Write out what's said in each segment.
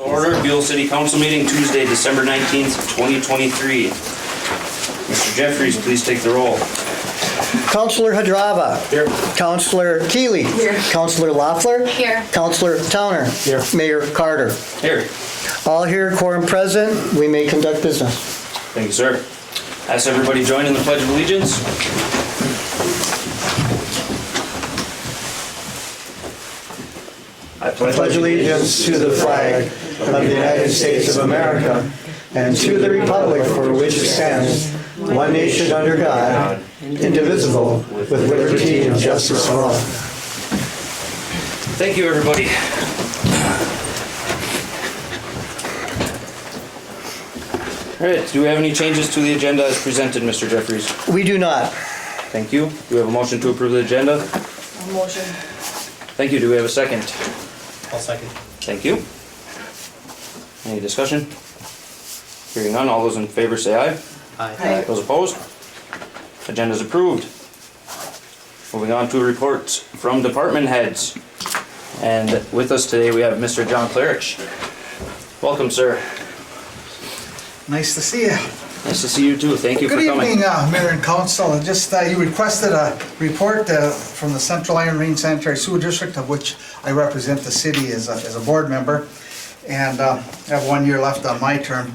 Order, Buhl City Council meeting Tuesday, December 19th, 2023. Mr. Jeffries, please take the roll. Councillor Hadrava. Here. Councillor Keeley. Here. Councillor Loeffler. Here. Councillor Towner. Here. Mayor Carter. Here. All here, quorum present. We may conduct business. Thank you, sir. Ask everybody join in the Pledge of Allegiance. I Pledge allegiance to the flag of the United States of America and to the republic for which it stands, one nation under God, indivisible, with liberty and justice for all. Thank you, everybody. All right, do we have any changes to the agenda as presented, Mr. Jeffries? We do not. Thank you. Do we have a motion to approve the agenda? A motion. Thank you. Do we have a second? I'll second. Thank you. Any discussion? Hearing none, all those in favor say aye. Aye. Those opposed? Agenda is approved. Moving on to reports from department heads. And with us today we have Mr. John Klarich. Welcome, sir. Nice to see you. Nice to see you too. Thank you for Good coming. evening, Mayor and Council. Just you requested a report from the Central Iron Range Sanitary Sewer District, of which I represent the city as a board member, and have 1 year left on my term.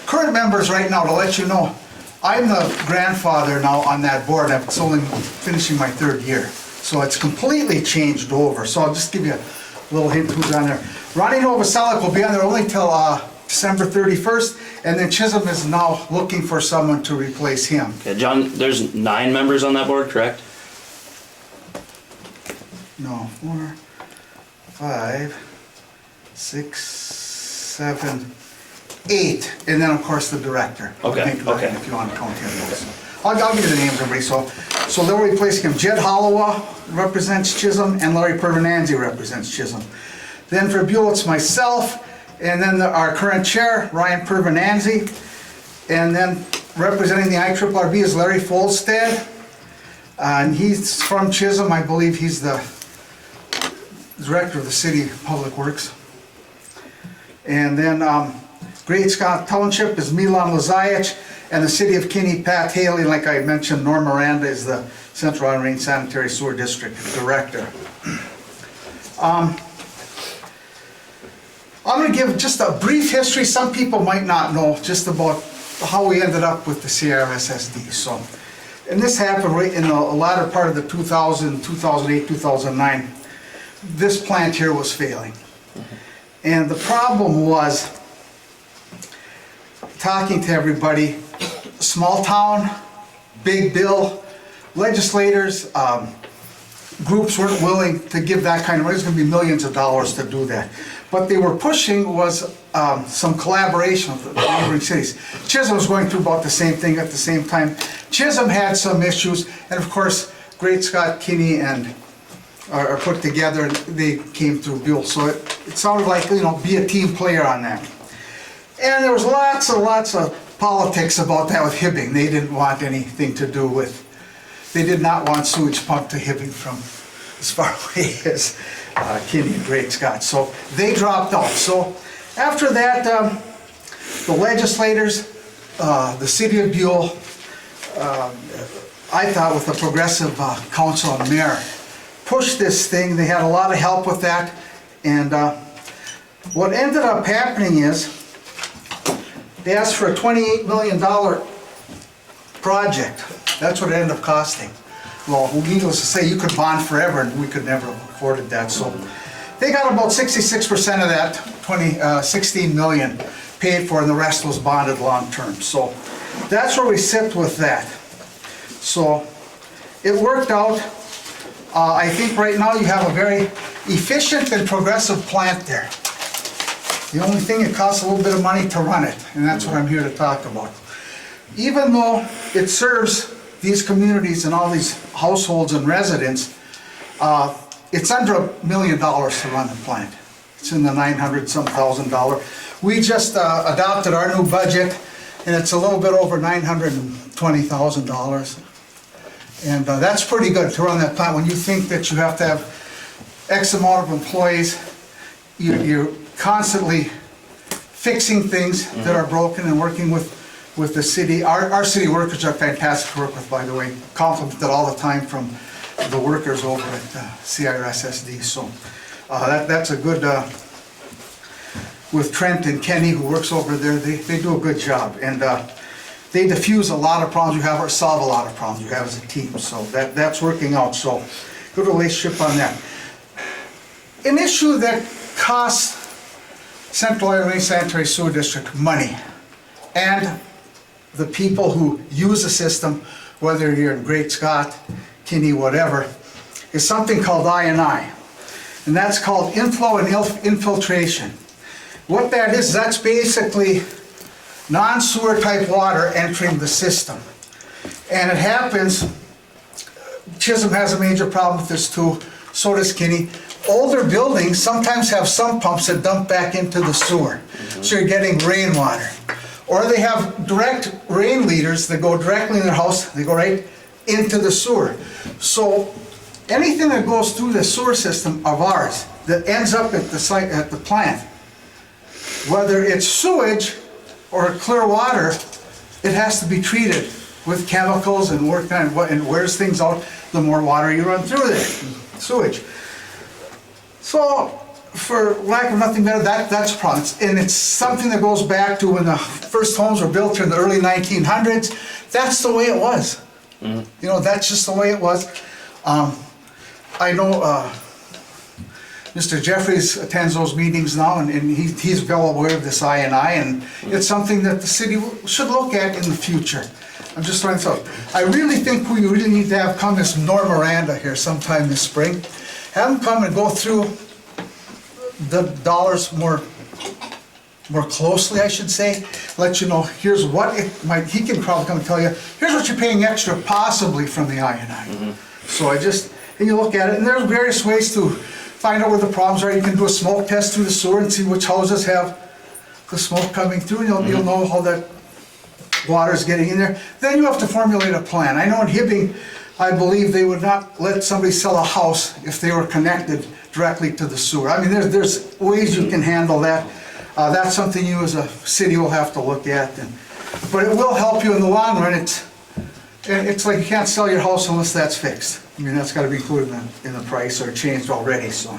Current members right now, to let you know, I'm the grandfather now on that board. I'm only finishing my 3rd year, so it's completely changed over. So I'll just give you a little hint who's on there. Ronnie Novoselic will be on there only till December 31st, and then Chisholm is now looking for someone to replace him. Okay, John, there's 9 members on that board, correct? No, 4, 5, 6, 7, 8, and then of course the director. Okay, I think, okay. If you want to count him. I'll give you the names, everybody. So they'll replace him. Jed Hollowa represents Chisholm, and Larry Pervenanzi represents Chisholm. Then for Buhl, it's myself, and then our current chair, Ryan Pervenanzi, and then representing the IRRB is Larry Folstad, and he's from Chisholm. I believe he's the director of the City Public Works. And then Great Scott Township is Milan Lazajic, and the City of Kinney, Pat Haley. Like I mentioned, Norm Miranda is the Central Iron Range Sanitary Sewer District Director. I'm going to give just a brief history. Some people might not know just about how we ended up with the CRSSD. So, and this happened right in the latter part of the 2008, 2009. This plant here was failing. And the problem was, talking to everybody, small town, big bill, legislators, groups weren't willing to give that kind of money. It's going to be millions of dollars to do that. What they were pushing was some collaboration with the neighboring cities. Chisholm was going through about the same thing at the same time. Chisholm had some issues, and of course, Great Scott, Kinney, and are put together, and they came through Buhl. So it sounded like, you know, be a team player on that. And there was lots of politics about that with Hibbing. They didn't want anything to do with, they did not want sewage pumped to Hibbing from as far away as Kinney and Great Scott. So they dropped out. So after that, the legislators, the city of Buhl, I thought with the progressive council and mayor, pushed this thing. They had a lot of help with that. And what ended up happening is they asked for a $28 million project. That's what it ended up costing. Well, needless to say, you could bond forever, and we could never have afforded that. So they got about 66% of that 16 million paid for, and the rest was bonded long term. So that's where we sit with that. So it worked out. I think right now you have a very efficient and progressive plant there. The only thing, it costs a little bit of money to run it, and that's what I'm here to talk about. Even though it serves these communities and all these households and residents, it's under $1 million to run the plant. It's in the $900-some thousand. We just adopted our new budget, and it's a little bit over $920,000. And that's pretty good to run that plant. When you think that you have to have X amount of employees, you're constantly fixing things that are broken and working with the city. Our city workers are fantastic to work with, by the way, complimented all the time from the workers over at CRSSD. So that's a good, with Trent and Kenny who works over there, they do a good job. And they diffuse a lot of problems you have or solve a lot of problems you have as a team. So that's working out. So good relationship on that. An issue that costs Central Iowa Sanitary Sewer District money, and the people who use the system, whether you're in Great Scott, Kinney, whatever, is something called I&I. And that's called inflow and infiltration. What that is, that's basically non-sewer type water entering the system. And it happens, Chisholm has a major problem with this too, so does Kinney. Older buildings sometimes have sump pumps that dump back into the sewer. So you're getting rainwater. Or they have direct rain leaders that go directly in their house, they go right into the sewer. So anything that goes through the sewer system of ours that ends up at the site, at the plant, whether it's sewage or clear water, it has to be treated with chemicals and work on what, and wears things out the more water you run through there, sewage. So, for lack of nothing better, that's a problem. And it's something that goes back to when the first homes were built in the early 1900s. That's the way it was. You know, that's just the way it was. I know Mr. Jeffries attends those meetings now, and he's well aware of this I&I, and it's something that the city should look at in the future. I'm just trying to tell you. I really think we really need to have come is Norm Miranda here sometime this spring. Have him come and go through the dollars more closely, I should say. Let you know, here's what it might, he can probably come and tell you, here's what you're paying extra possibly from the I&I. So and you look at it, and there's various ways to find out where the problems are. You can do a smoke test through the sewer and see which houses have the smoke coming through, and you'll know how that water is getting in there. Then you have to formulate a plan. I know in Hibbing, I believe they would not let somebody sell a house if they were connected directly to the sewer. I mean, there's ways you can handle that. That's something you as a city will have to look at. But it will help you in the long run. It's like you can't sell your house unless that's fixed. I mean, that's got to be included in the price or changed already. So,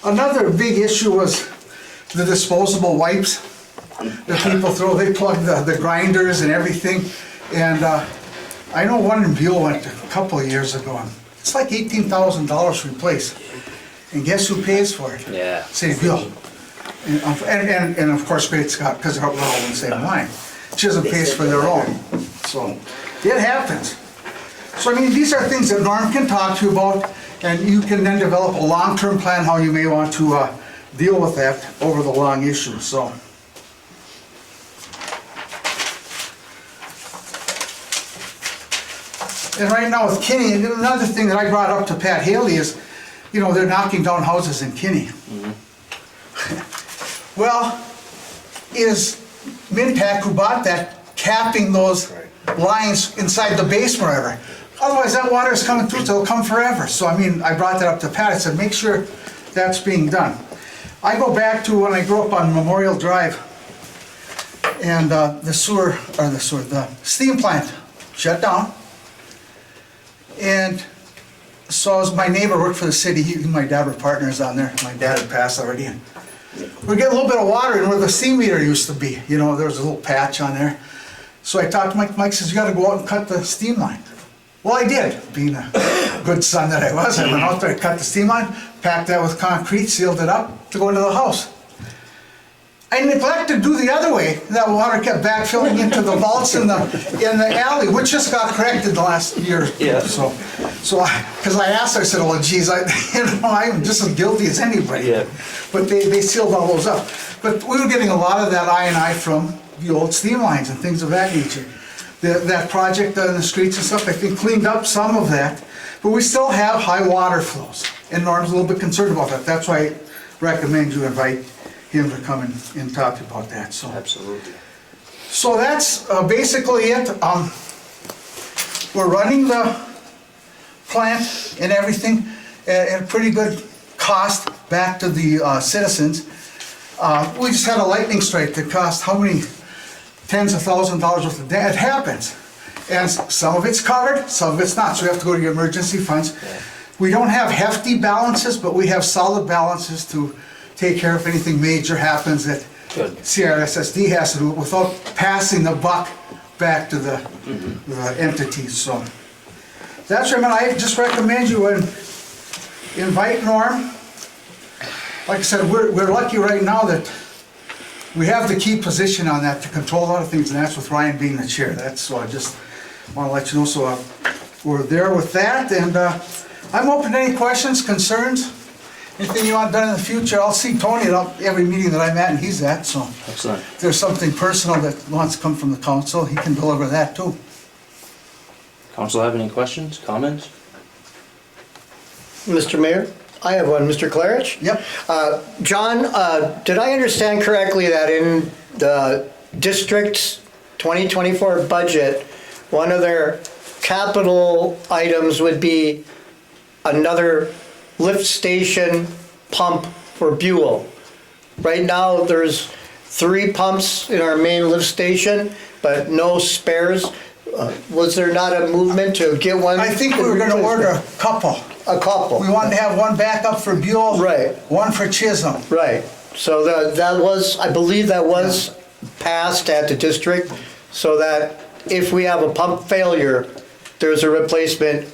another big issue was the disposable wipes that people throw. They plug the grinders and everything. And I know one in Buhl went a couple of years ago. It's like $18,000 to replace. And guess who pays for it? Yeah. City Buhl. And of course Great Scott, because they're all in the same line. Chisholm pays for their own. So it happens. So I mean, these are things that Norm can talk to you about, and you can then develop a long-term plan how you may want to deal with that over the long issue. So. And right now with Kinney, another thing that I brought up to Pat Haley is, you know, they're knocking down houses in Kinney. Well, is Minpac, who bought that, capping those lines inside the basement or whatever? Otherwise that water is coming through, so it'll come forever. So I mean, I brought that up to Pat, I said, make sure that's being done. I go back to when I grew up on Memorial Drive, and the steam plant shut down. And so as my neighbor worked for the city, he and my dad were partners on there. My dad had passed already. And we get a little bit of water in where the steam meter used to be. You know, there was a little patch on there. So I talked to Mike. Mike says, you gotta go out and cut the steam line. Well, I did, being a good son that I was. I went out there, cut the steam line, packed that with concrete, sealed it up to go into the house. I neglected to do the other way. That water kept backfilling into the vaults in the alley, which just got corrected the last year. Yeah. So because I asked, I said, well, geez, I'm just as guilty as anybody. Yeah. But they sealed all those up. But we were getting a lot of that I&I from the old steam lines and things of that nature. That project on the streets and stuff, I think, cleaned up some of that. But we still have high water flows. And Norm's a little bit concerned about that. That's why I recommend you invite him to come and talk about that. So Absolutely. So that's basically it. We're running the plant and everything at a pretty good cost back to the citizens. We just had a lightning strike that cost how many tens of thousands of dollars worth of damage. It happens. And some of it's covered, some of it's not, so we have to go to your emergency funds. We don't have hefty balances, but we have solid balances to take care of anything major happens that Good. CRSSD has to do without passing the buck back to the entities, so. That's right, man, I just recommend you invite Norm. Like I said, we're lucky right now that we have the key position on that to control a lot of things, and that's with Ryan being the chair. That's, so I just want to let you know, so we're there with that, and I'm open to any questions, concerns, anything you want done in the future. I'll see Tony at every meeting that I'm at and he's at, so. Excellent. If there's something personal that wants to come from the council, he can deliver that too. Council have any questions, comments? Mr. Mayor, I have one. Mr. Klarich? Yep. John, did I understand correctly that in the district's 2024 budget, one of their capital items would be another lift station pump for Buhl? Right now, there's 3 pumps in our main lift station, but no spares. Was there not a movement to get one? I think we were gonna order a couple. A couple. We wanted to have one backup for Buhl. Right. One for Chisholm. Right, so that was, I believe that was passed at the district, so that if we have a pump failure, there's a replacement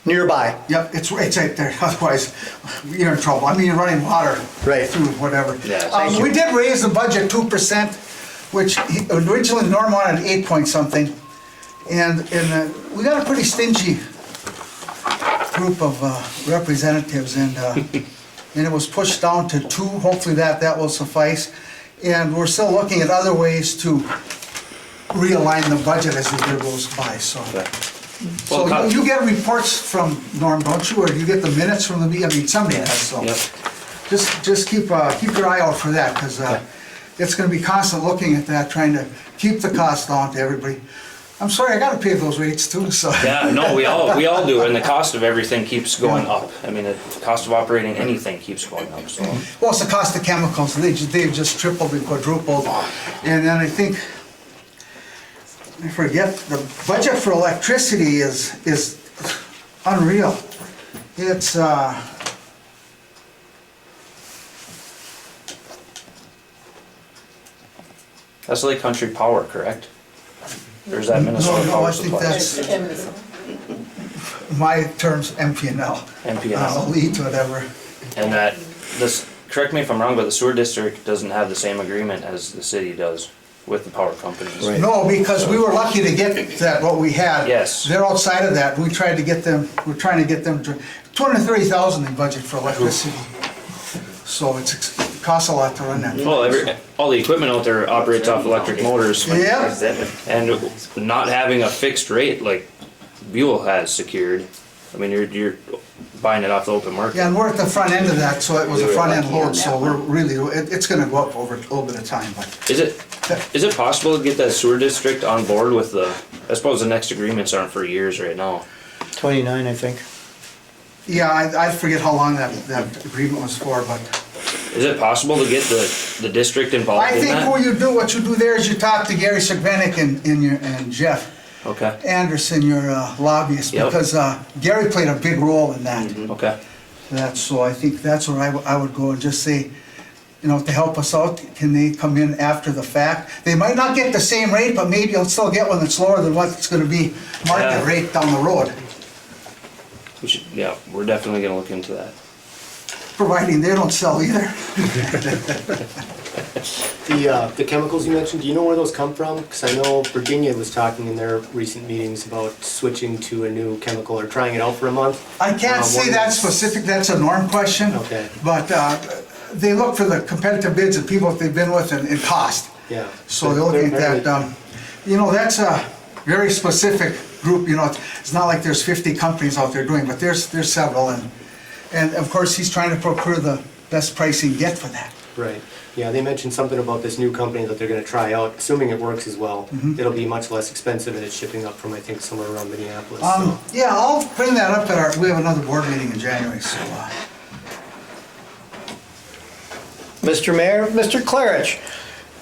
nearby. Yep, it's right there, otherwise you're in trouble. I mean, you're running water Right. through whatever. Yeah, thank We did raise the budget 2%, which originally Norm wanted 8 point something. And we got a pretty stingy group of representatives, and it was pushed down to 2. Hopefully that will suffice. And we're still looking at other ways to realign the budget as the year goes by, so. Well, So you get reports from Norm, don't you, or do you get the minutes from the meeting? I mean, somebody does, so. Yep. Just keep your eye out for that, because it's gonna be constant looking at that, trying to keep the cost down to everybody. I'm sorry, I gotta pay those rates too, so. Yeah, no, we all do, and the cost of everything keeps going up. I mean, the cost of operating anything keeps going up, so. Well, it's the cost of chemicals, they've just tripled and quadrupled. And then I think, I forget, the budget for electricity is unreal. It's, That's Lake Country Power, correct? Or is that Minnesota no, Power I think Supplies? that's, my term's MPNL. MPNL. Elite, whatever. And that, this, correct me if I'm wrong, but the sewer district doesn't have the same agreement as the city does with the power companies. Right. No, because we were lucky to get that, what we had. Yes. They're outside of that. We tried to get them, we're trying to get them, 230,000 in budget for electricity. So it costs a lot to run that. Well, all the equipment out there operates off electric motors. Yeah. And not having a fixed rate like Buhl has secured, I mean, you're buying it off the open market. Yeah, and we're at the front end of that, so it was a front end load, so we're really, it's gonna go up over a little bit of time, but. Is it possible to get that sewer district on board with the, I suppose the next agreements aren't for years right now. 29, I think. Yeah, I forget how long that agreement was for, but. Is it possible to get the district involved I in think that? what you do there is you talk to Gary Segvenick and Jeff Okay, Anderson, your lobbyist, Yep. because Gary played a big role in that. okay. So I think that's where I would go and just say, you know, to help us out, can they come in after the fact? They might not get the same rate, but maybe you'll still get one that's lower than what's gonna be market Yeah. rate down the road, We should, yeah, we're definitely gonna look into that. providing they don't sell either. The chemicals you mentioned, do you know where those come from? Because I know Virginia was talking in their recent meetings about switching to a new chemical or trying it out for a month. I can't say that specific, that's a Norm question. Okay. But they look for the competitive bids of people that they've been with and cost. Yeah. So they're looking at that, you know, that's a very specific group, you know, it's not like there's 50 companies out there doing, but there's several, and of course, he's trying to procure the best price he can get for that. Right. Yeah, they mentioned something about this new company that they're gonna try out, assuming it works as well. It'll be much less expensive and it's shipping up from, I think, somewhere around Minneapolis. So. Yeah, I'll bring that up at we have another board meeting in January, so, Mr. Mayor, Mr. Clarich,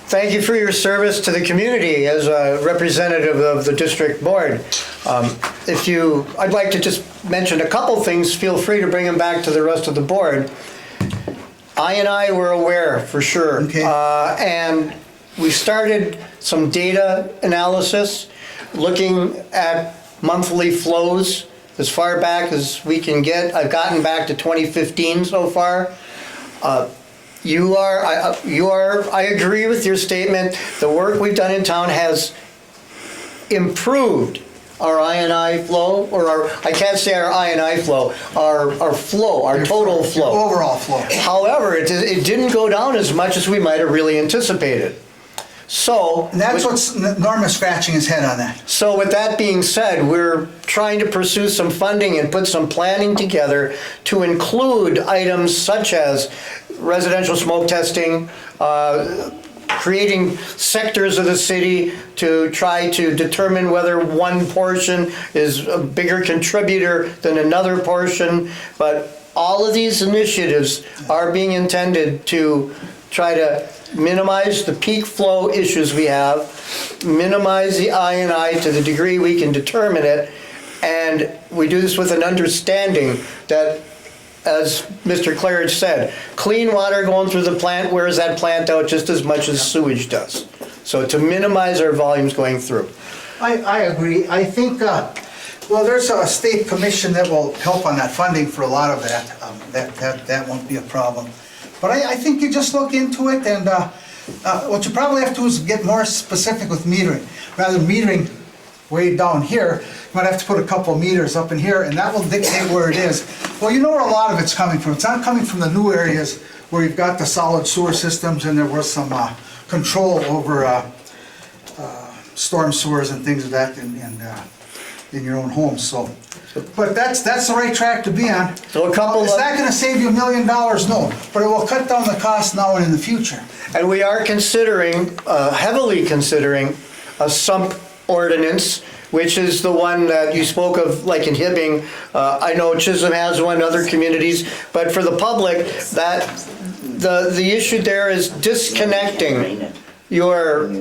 thank you for your service to the community as a representative of the district board. I'd like to just mention a couple things. Feel free to bring them back to the rest of the board. I were aware for sure. Okay. And we started some data analysis, looking at monthly flows as far back as we can get. I've gotten back to 2015 so far. I agree with your statement. The work we've done in town has improved our I flow, I can't say our I flow, our flow, our total flow. Overall flow. However, it didn't go down as much as we might have really anticipated. So. And that's what's Norma's scratching his head on that. So with that being said, we're trying to pursue some funding and put some planning together to include items such as residential smoke testing, creating sectors of the city to try to determine whether one portion is a bigger contributor than another portion. But all of these initiatives are being intended to try to minimize the peak flow issues we have, minimize the I to the degree we can determine it, and we do this with an understanding that, as Mr. Claridge said, clean water going through the plant wears that plant out just as much as sewage does. So to minimize our volumes going through. I agree. I think, well, there's a state commission that will help on that funding for a lot of that. That won't be a problem. But I think you just look into it, and what you probably have to do is get more specific with metering. Rather than metering way down here, you might have to put a couple meters up in here, and that will dictate where it is. Well, you know where a lot of it's coming from. It's not coming from the new areas where you've got the solid sewer systems and there was some control over storm sewers and things of that in your own homes. So, but that's the right track to be on. So a couple It's not going to save you $1 million, no, but it will cut down the cost now and in the future. And we are considering, heavily considering, a sump ordinance, which is the one that you spoke of, like in Hibbing. I know Chisholm has one, other communities, but for the public, that the issue there is disconnecting your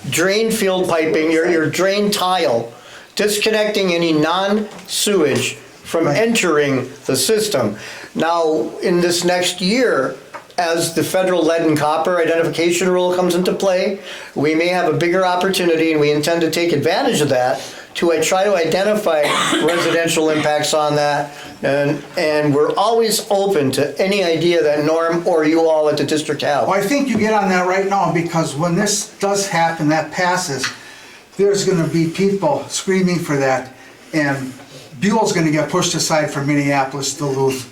drain field piping, your drain tile, disconnecting any non-sewage from entering the system. Now, in this next year, as the federal lead and copper identification rule comes into play, we may have a bigger opportunity, and we intend to take advantage of that to try to identify residential impacts on that. And we're always open to any idea that Norm or you all at the district have. Well, I think you get on that right now, because when this does happen, that passes, there's going to be people screaming for that, and Buhl's going to get pushed aside for Minneapolis, Duluth,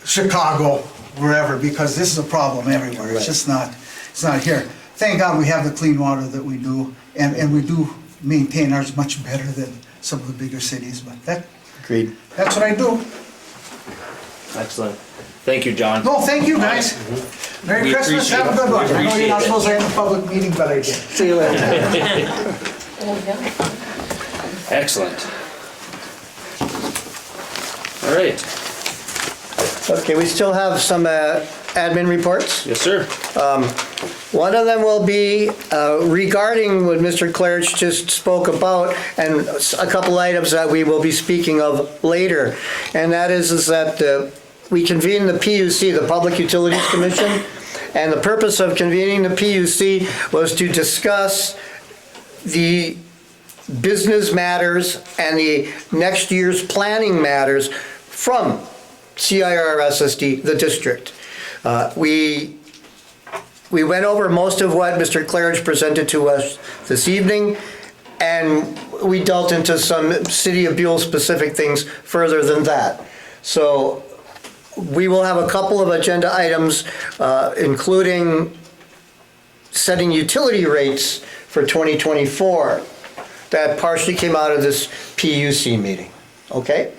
Chicago, wherever, because this is a problem everywhere. It's just not, it's not here. Thank God we have the clean water that we do, and we do maintain ours much better than some of the bigger cities, but Agreed. that's what I do. Excellent. Thank you, John. No, thank you, guys. Merry We Christmas, appreciate have a good it. one. We I know you're not appreciate supposed to have a public meeting, but I did. See you later. Excellent. All right. Okay, we still have some admin reports. Yes, sir. One of them will be regarding what Mr. Clarich just spoke about, and a couple items that we will be speaking of later. And that is that we convened the PUC, the Public Utilities Commission, and the purpose of convening the PUC was to discuss the business matters and the next year's planning matters from CIRSSD, the district. We went over most of what Mr. Clarich presented to us this evening, and we dealt into some City of Buhl specific things further than that. So we will have a couple of agenda items, including setting utility rates for 2024 that partially came out of this PUC meeting, okay?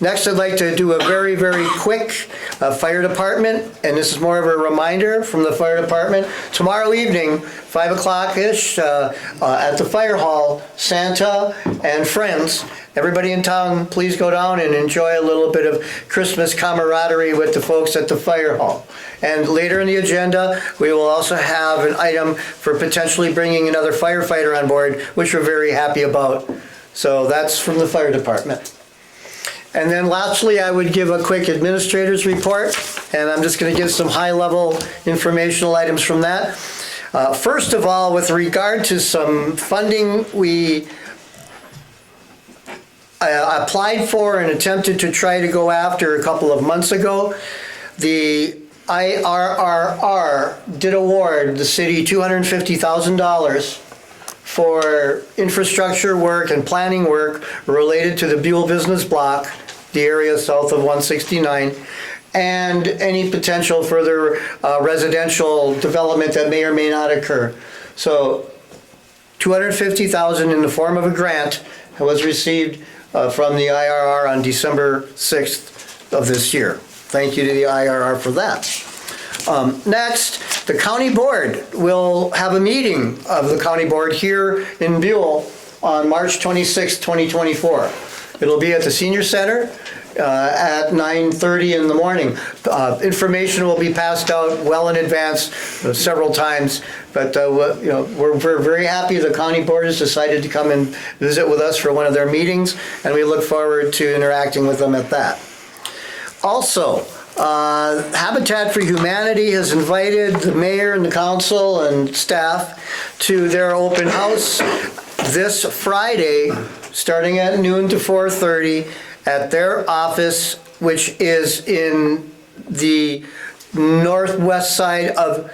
Next, I'd like to do a very, very quick Fire department, and this is more of a reminder from the fire department, tomorrow evening, 5 o'clock-ish, at the fire hall, Santa and friends, everybody in town, please go down and enjoy a little bit of Christmas camaraderie with the folks at the fire hall. And later in the agenda, we will also have an item for potentially bringing another firefighter on board, which we're very happy about. So that's from the fire department. And then lastly, I would give a quick administrator's report, and I'm just going to give some high-level informational items from that. First of all, with regard to some funding we applied for and attempted to try to go after a couple of months ago, the IRRR did award the city $250,000 for infrastructure work and planning work related to the Buhl business block, the area south of 169, and any potential further residential development that may or may not occur. So $250,000 in the form of a grant was received from the IRR on December 6th of this year. Thank you to the IRR for that. Next, the county board will have a meeting of the county board here in Buhl on March 26, 2024. It'll be at the senior center at 9:30 in the morning. Information will be passed out well in advance several times, but we're very happy the county board has decided to come and visit with us for one of their meetings, and we look forward to interacting with them at that. Also, Habitat for Humanity has invited the mayor and the council and staff to their open house this Friday, starting at noon to 4:30 at their office, which is in the northwest side of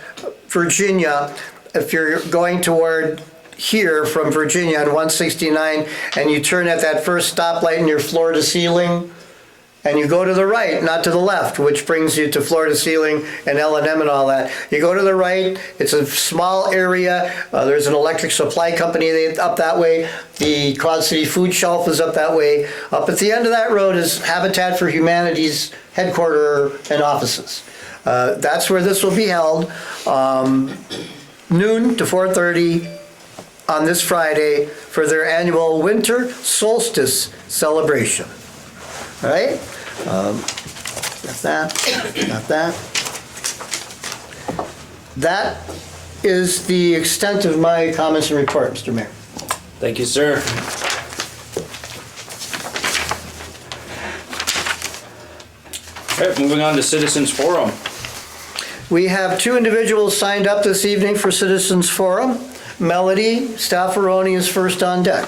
Virginia. If you're going toward here from Virginia on 169 and you turn at that first stoplight and you're floor to ceiling, and you go to the right, not to the left, which brings you to floor to ceiling and L&M and all that. You go to the right, it's a small area. There's an electric supply company up that way. The Quad City Food Shelf is up that way. Up at the end of that road is Habitat for Humanity's headquarters and offices. That's where this will be held, noon to 4:30 on this Friday for their annual winter solstice celebration. All right, got that. That is the extent of my comments and report, Mr. Mayor. Thank you, sir. All right, moving on to Citizens Forum. We have two individuals signed up this evening for Citizens Forum. Melody Staffaroni is first on deck.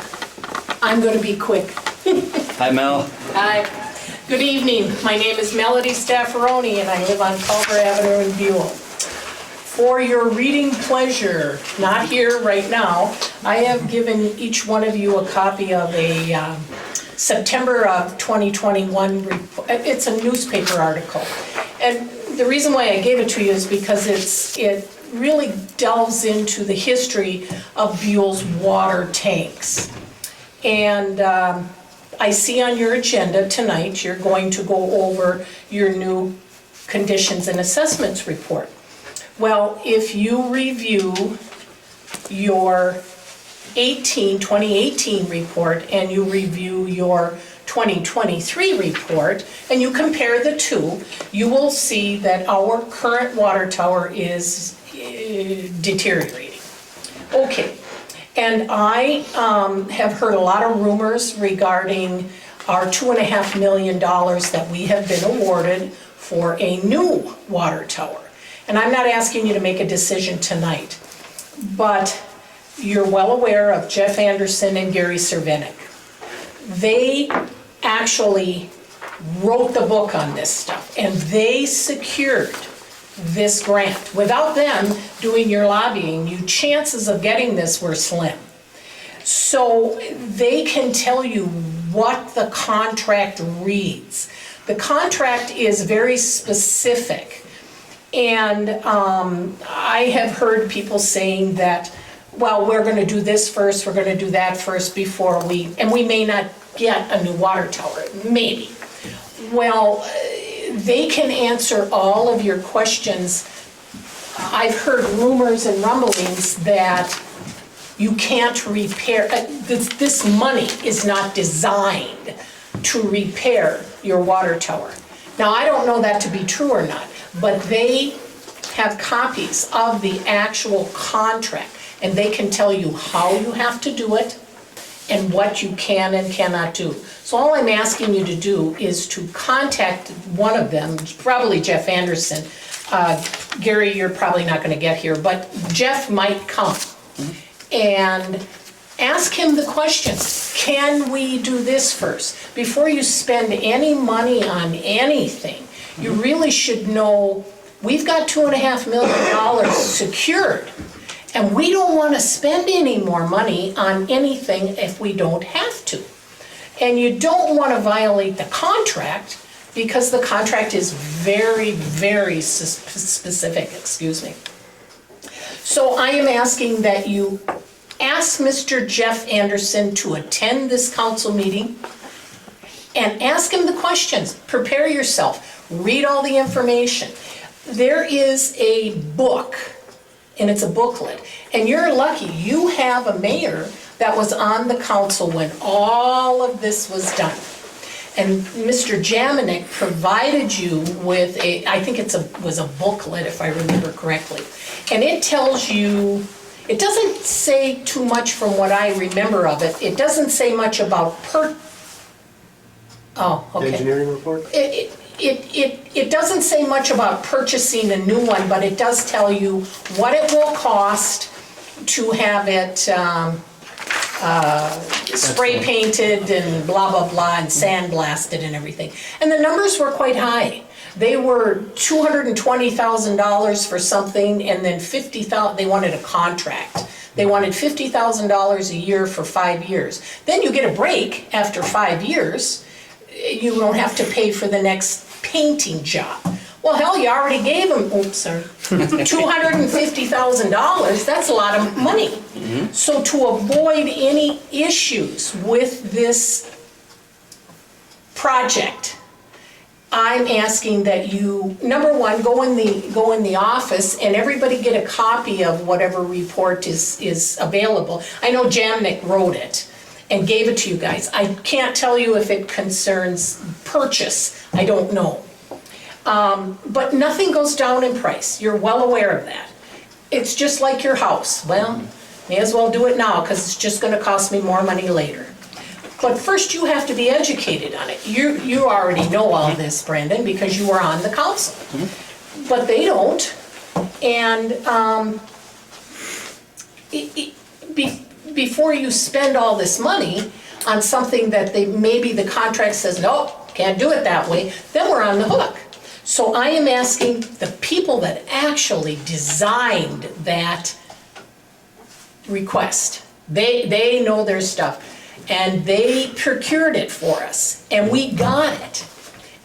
I'm going to be quick. Hi, Mel. Hi. Good evening. My name is Melody Staffaroni, and I live on Culver Avenue in Buhl. For your reading pleasure, not here right now, I have given each one of you a copy of a September of 2021 report. It's a newspaper article. And the reason why I gave it to you is because it really delves into the history of Buhl's water tanks. And I see on your agenda tonight, you're going to go over your new conditions and assessments report. Well, if you review your 2018 report and you review your 2023 report and you compare the two, you will see that our current water tower is deteriorating. Okay. And I have heard a lot of rumors regarding our $2.5 million that we have been awarded for a new water tower. And I'm not asking you to make a decision tonight, but you're well aware of Jeff Anderson and Gary Cervenik. They actually wrote the book on this stuff, and they secured this grant. Without them doing your lobbying, your chances of getting this were slim. So they can tell you what the contract reads. The contract is very specific, and I have heard people saying that, well, we're going to do this first, we're going to do that first before and we may not get a new water tower, maybe. Well, they can answer all of your questions. I've heard rumors and rumblings that you can't repair, this money is not designed to repair your water tower. Now, I don't know that to be true or not, but they have copies of the actual contract, and they can tell you how you have to do it and what you can and cannot do. So all I'm asking you to do is to contact one of them, probably Jeff Anderson. Gary, you're probably not gonna get here, but Jeff might come. And ask him the questions. Can we do this first? Before you spend any money on anything, you really should know, we've got $2.5 million secured, and we don't want to spend any more money on anything if we don't have to. And you don't want to violate the contract, because the contract is very, very specific, excuse me. So I am asking that you ask Mr. Jeff Anderson to attend this council meeting and ask him the questions. Prepare yourself, read all the information. There is a book, and it's a booklet, and you're lucky you have a mayor that was on the council when all of this was done. And Mr. Jaminek provided you with a, I think was a booklet if I remember correctly. And it tells you, it doesn't say too much from what I remember of it. It doesn't say much about Engineering report? It doesn't say much about purchasing a new one, but it does tell you what it will cost to have it spray painted and blah, blah, blah, and sandblasted and everything. And the numbers were quite high. They were $220,000 for something, and then $50,000, they wanted a contract. They wanted $50,000 a year for 5 years. Then you get a break after 5 years. You don't have to pay for the next painting job. Well, hell, you already gave them, $250,000, that's a lot of money. Mm-hmm. So to avoid any issues with this project, I'm asking that you, number one, go in the office and everybody get a copy of whatever report is available. I know Jamnik wrote it and gave it to you guys. I can't tell you if it concerns purchase, I don't know. But nothing goes down in price, you're well aware of that. It's just like your house. Well, may as well do it now because it's just gonna cost me more money later. But first you have to be educated on it. You already know all this, Brandon, because you were on the council. But they don't. And before you spend all this money on something that maybe the contract says, nope, can't do it that way, then we're on the hook. So I am asking the people that actually designed that request. They know their stuff. And they procured it for us, and we got it.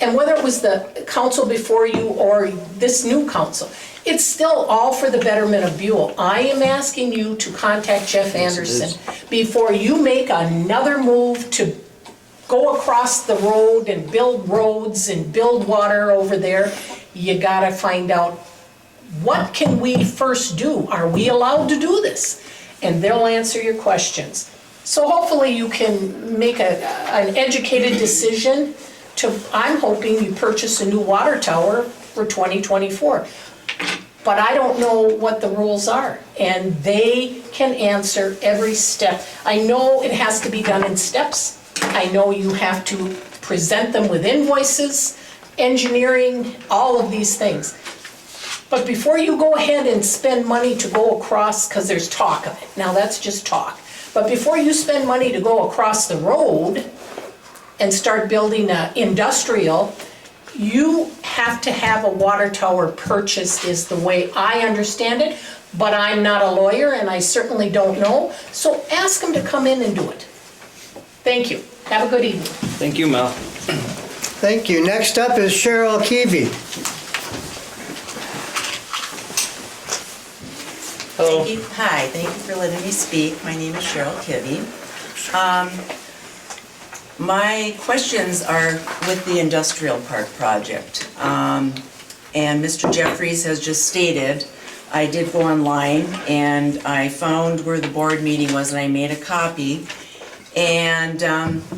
And whether it was the council before you or this new council, it's still all for the betterment of Buhl. I am asking you to contact Jeff Anderson before you make another move to go across the road and build roads and build water over there. You gotta find out, what can we first do? Are we allowed to do this? And they'll answer your questions. So hopefully you can make an educated decision I'm hoping you purchase a new water tower for 2024. But I don't know what the rules are, and they can answer every step. I know it has to be done in steps. I know you have to present them with invoices, engineering, all of these things. But before you go ahead and spend money to go across, because there's talk of it, now that's just talk. But before you spend money to go across the road and start building an industrial, you have to have a water tower purchased, is the way I understand it. But I'm not a lawyer and I certainly don't know. So ask them to come in and do it. Thank you. Have a good evening. Thank you, Mel. Thank you. Next up is Cheryl Keevy. Hello. Hi, thank you for letting me speak. My name is Cheryl Kivy. My questions are with the industrial park project. And Mr. Jeffries has just stated, I did go online and I found where the board meeting was and I made a copy. And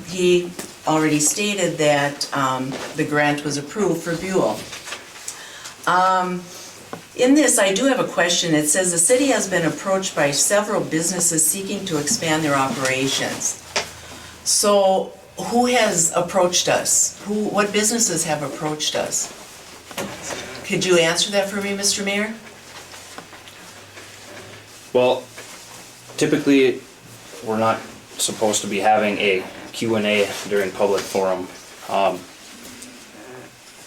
he already stated that the grant was approved for Buhl. In this, I do have a question. It says the city has been approached by several businesses seeking to expand their operations. So who has approached us? What businesses have approached us? Could you answer that for me, Mr. Mayor? Well, typically, we're not supposed to be having a Q&A during public forum.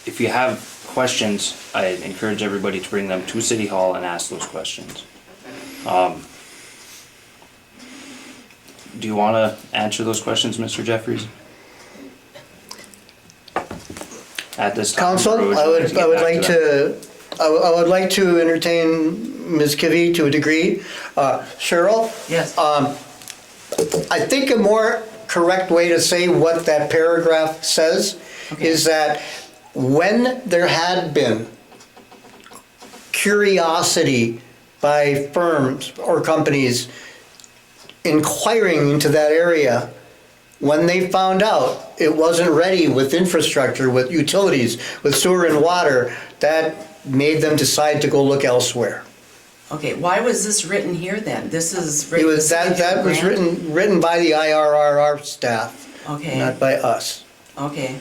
If you have questions, I encourage everybody to bring them to City Hall and ask those questions. Do you want to answer those questions, Mr. Jeffries? At this time, Council, or I you would guys get back like that? I would like to entertain Ms. Kivy to a degree. Cheryl? Yes. I think a more correct way to say what that paragraph says is that when there had been curiosity by firms or companies inquiring into that area, when they found out it wasn't ready with infrastructure, with utilities, with sewer and water, that made them decide to go look elsewhere. Okay, why was this written here then? This is It written. was, that was written by the IRRR staff, Okay, not by us. okay,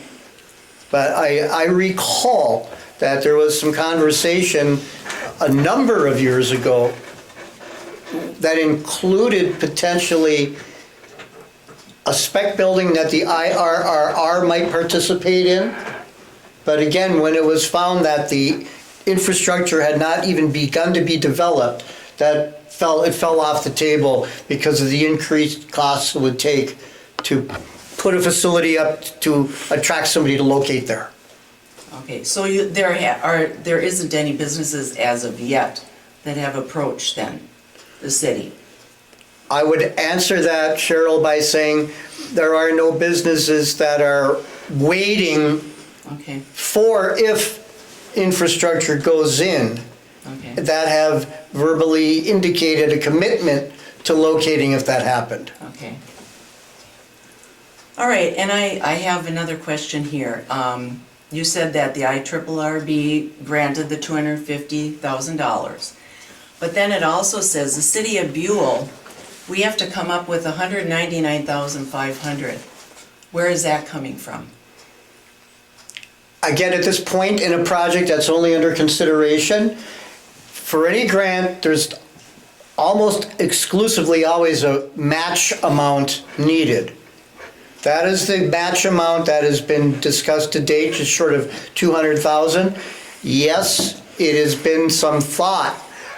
But I recall that there was some conversation a number of years ago that included potentially a spec building that the IRRR might participate in. But again, when it was found that the infrastructure had not even begun to be developed, it fell off the table because of the increased costs it would take to put a facility up to attract somebody to locate there. okay. So there isn't any businesses as of yet that have approached then the city? I would answer that, Cheryl, by saying there are no businesses that are waiting Okay, for if infrastructure goes in okay, that have verbally indicated a commitment to locating if that happened. okay. All right, and I have another question here. You said that the IRRB granted the $250,000. But then it also says the city of Buhl, we have to come up with $199,500. Where is that coming from? Again, at this point in a project that's only under consideration, for any grant, there's almost exclusively always a match amount needed. That is the match amount that has been discussed to date, just short of 200,000. Yes, it has been some thought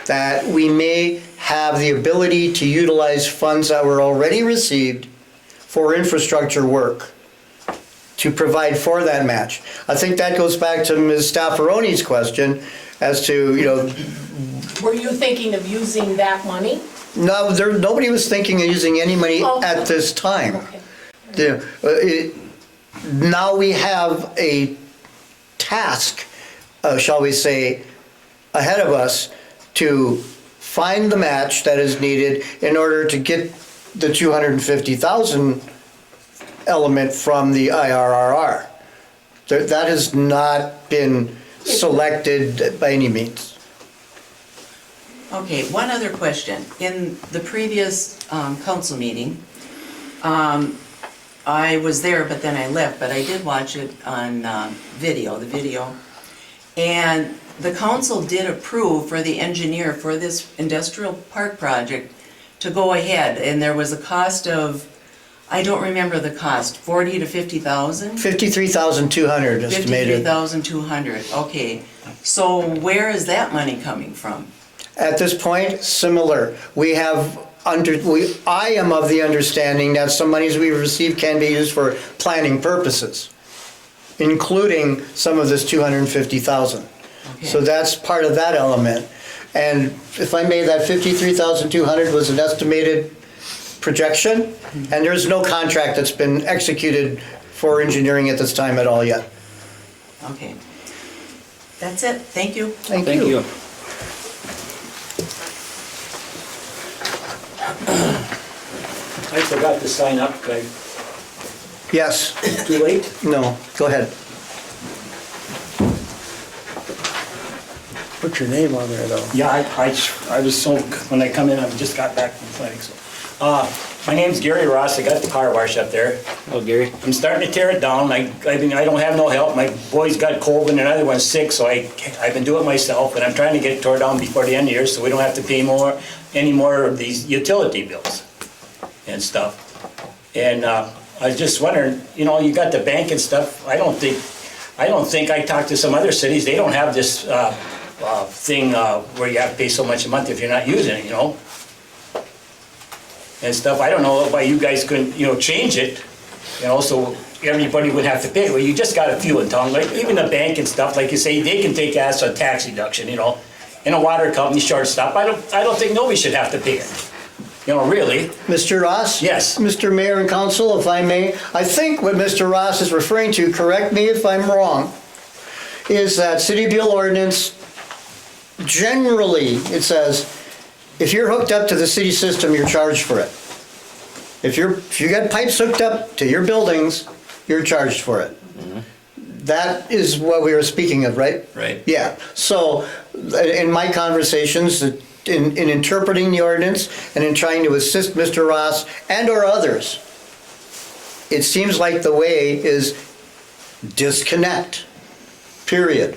that we may have the ability to utilize funds that were already received for infrastructure work to provide for that match. I think that goes back to Ms. Staffaroni's question as to, Were you thinking of using that money? no, nobody was thinking of using any money Oh. at this time. Okay. Now we have a task, shall we say, ahead of us to find the match that is needed in order to get the 250,000 element from the IRRR. That has not been selected by any means. Okay, one other question. In the previous council meeting, I was there, but then I left, but I did watch it on the video. And the council did approve for the engineer for this industrial park project to go ahead, and there was a cost of, I don't remember the cost, 40 to 50,000? 53,200 estimated. 53,200, okay. So where is that money coming from? At this point, similar. I am of the understanding that some monies we've received can be used for planning purposes, including some of this 250,000. Okay. So that's part of that element. And if I may, that 53,200 was an estimated projection, and there's no contract that's been executed for engineering at this time at all yet. Okay. That's it, thank you. Thank Thank you. I forgot to sign up, Greg. Yes, Too late? no, go ahead. Put your name on there, though. Yeah, I was so, when I come in, I just got back from the clinic, so. My name's Gary Ross, I got the car wash up there. Oh, Gary. I'm starting to tear it down, I mean, I don't have no help, my boy's got COVID and another one's sick, so I've been doing it myself, and I'm trying to get it tore down before the end of the year, so we don't have to pay any more of these utility bills and stuff. And, I was just wondering, you know, you got the bank and stuff, I don't think I talked to some other cities, they don't have this, thing, where you have to pay so much a month if you're not using it, you know? And stuff, I don't know why you guys couldn't, you know, change it, you know, so everybody would have to pay. Well, you just got a few in town, like even the bank and stuff, like you say, they can take as a tax deduction, you know? And a water company short stuff, I don't think nobody should have to pay it. You know, really? Mr. Ross? Yes. Mr. Mayor and Council, if I may, I think what Mr. Ross is referring to, correct me if I'm wrong, is that City of Buhl ordinance, generally, it says, if you're hooked up to the city system, you're charged for it. If you got pipes hooked up to your buildings, you're charged for it. That is what we were speaking of, right? Right. Yeah, so in my conversations, in interpreting the ordinance and in trying to assist Mr. Ross and or others, it seems like the way is disconnect, period.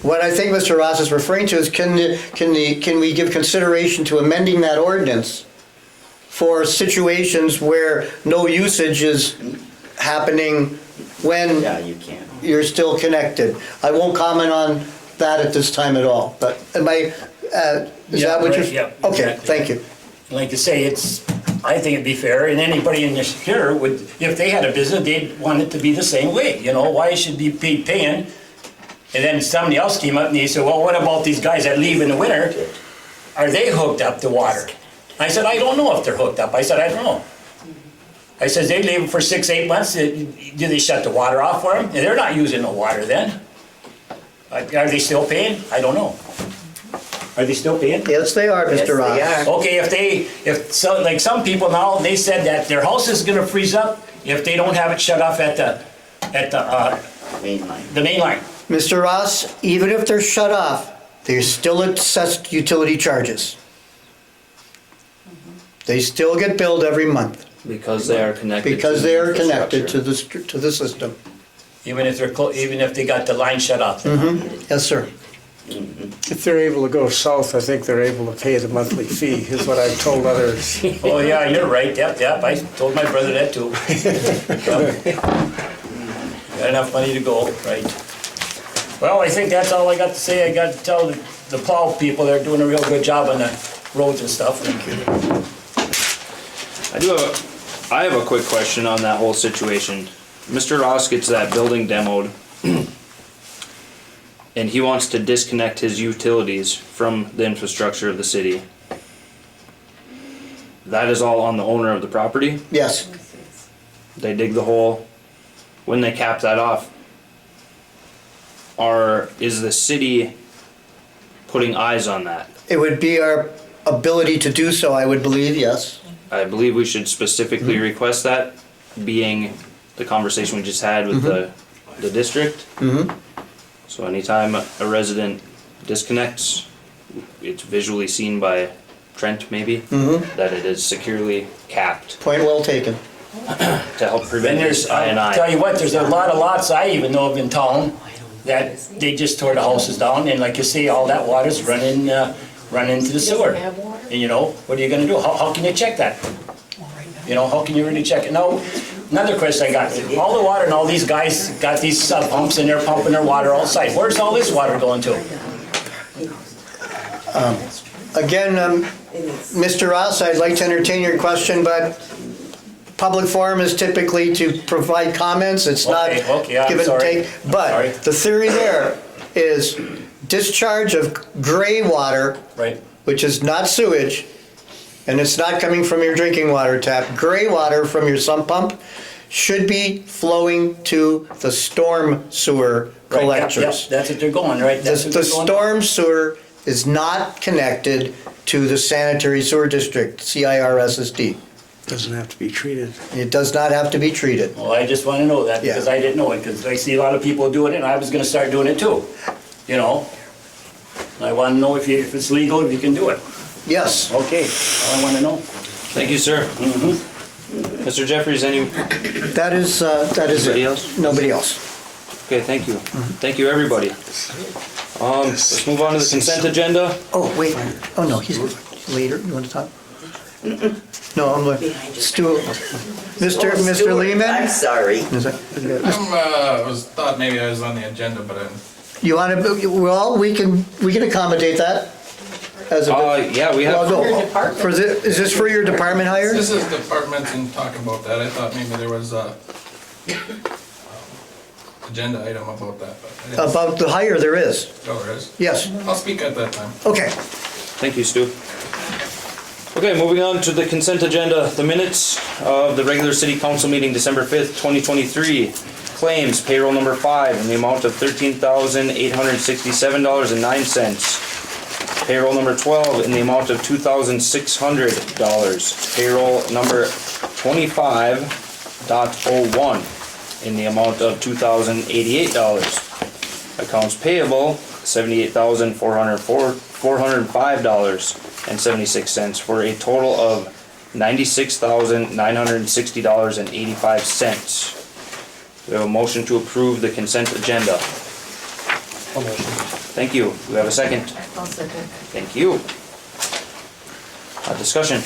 What I think Mr. Ross is referring to is can we give consideration to amending that ordinance for situations where no usage is happening when you can. you're still connected. I won't comment on that at this time at all, but am I, is that what you're? Right, yeah, Okay, exactly. thank you. Like you say, I think it'd be fair, and anybody in this here would, if they had a business, they'd want it to be the same way, you know? Why should be paying? And then somebody else came up and they said, well, what about these guys that leave in the winter? Are they hooked up to water? I said, I don't know if they're hooked up. I said, I don't know. I said, they leave for 6-8 months, do they shut the water off for them? And they're not using no water then. Are they still paying? I don't know. Are they still paying? Yes, they are, Mr. Ross. Okay, like some people now, they said that their house is gonna freeze up if they don't have it shut off at the main line. Mr. Ross, even if they're shut off, they're still assessed utility charges. They still get billed every month Because they are connected. because to they the are connected to infrastructure. the system. Even if even if they got the line shut off. Yes, sir. If they're able to go south, I think they're able to pay the monthly fee, is what I've told others. Oh, yeah, you're right, yep, I told my brother that too. Got enough money to go, right. Well, I think that's all I got to say. I got to tell the plow people they're doing a real good job on the roads and stuff. I have a quick question on that whole situation. Mr. Ross gets that building demoed and he wants to disconnect his utilities from the infrastructure of the city. That is all on the owner of the property. Yes. They dig the hole. When they cap that off, is the city putting eyes on that? It would be our ability to do so, I would believe, yes. I believe we should specifically request that, being the conversation we just had with the district. So anytime a resident disconnects, it's visually seen by Trent maybe, that it is securely capped Point well taken. to help prevent And there's, this I and I'll tell I. you what, there's a lot of lots I even know of in town that they just tore the houses down, and like you say, all that water's running into the sewer. Doesn't have water? And you know, what are you gonna do? How can you check that? You know, how can you really check it? Now, another question I got, all the water and all these guys got these sub pumps and they're pumping their water outside. Where's all this water going to? Again, Mr. Ross, I'd like to entertain your question, but public forum is typically to provide comments. It's not Okay, I'm give and sorry. take. But Sorry. the theory there is discharge of gray water, Right. which is not sewage, and it's not coming from your drinking water tap, gray water from your sump pump should be flowing to the storm sewer Right, yep, collectors. yep, that's what they're going, right? That's what The they're going. storm sewer is not connected to the sanitary sewer district, CIRSSD. Doesn't have to be treated. It does not have to be treated. Well, I just wanna know that, because Yeah. I didn't know it, because I see a lot of people doing it, and I was gonna start doing it too, you know? I wanna know if it's legal, if you can do it. Yes. Okay, all I wanna know. Thank you, sir. Mr. Jeffries, any, That is Anybody it. else? Nobody else. okay, thank you. Thank you, everybody. Let's move on to the consent agenda. Oh, wait. Oh, no, he's later. You want to talk? No, I'm like, Stu, Mr. Lehman? I'm sorry. Is that- Thought maybe I was on the agenda, but I'm. You want to, well, we can accommodate that. As a, Yeah, we well, have, no. Your department. Is this for your department hire? This is departments and talking about that. I thought maybe there was a agenda item about that, but I didn't. About the hire, there is. Oh, there is. Yes. I'll speak at that time. Okay. thank you, Stu. Okay, moving on to the consent agenda, the minutes of the regular city council meeting, December 5th, 2023. Claims, payroll number 5 in the amount of $13,867.09. Payroll number 12 in the amount of $2,600. Payroll number 25.01 in the amount of $2,088. Accounts payable, $78,405.76 for a total of $96,960.85. We have a motion to approve the consent agenda. Thank you. Do we have a second? I'll second. Thank you. Discussion.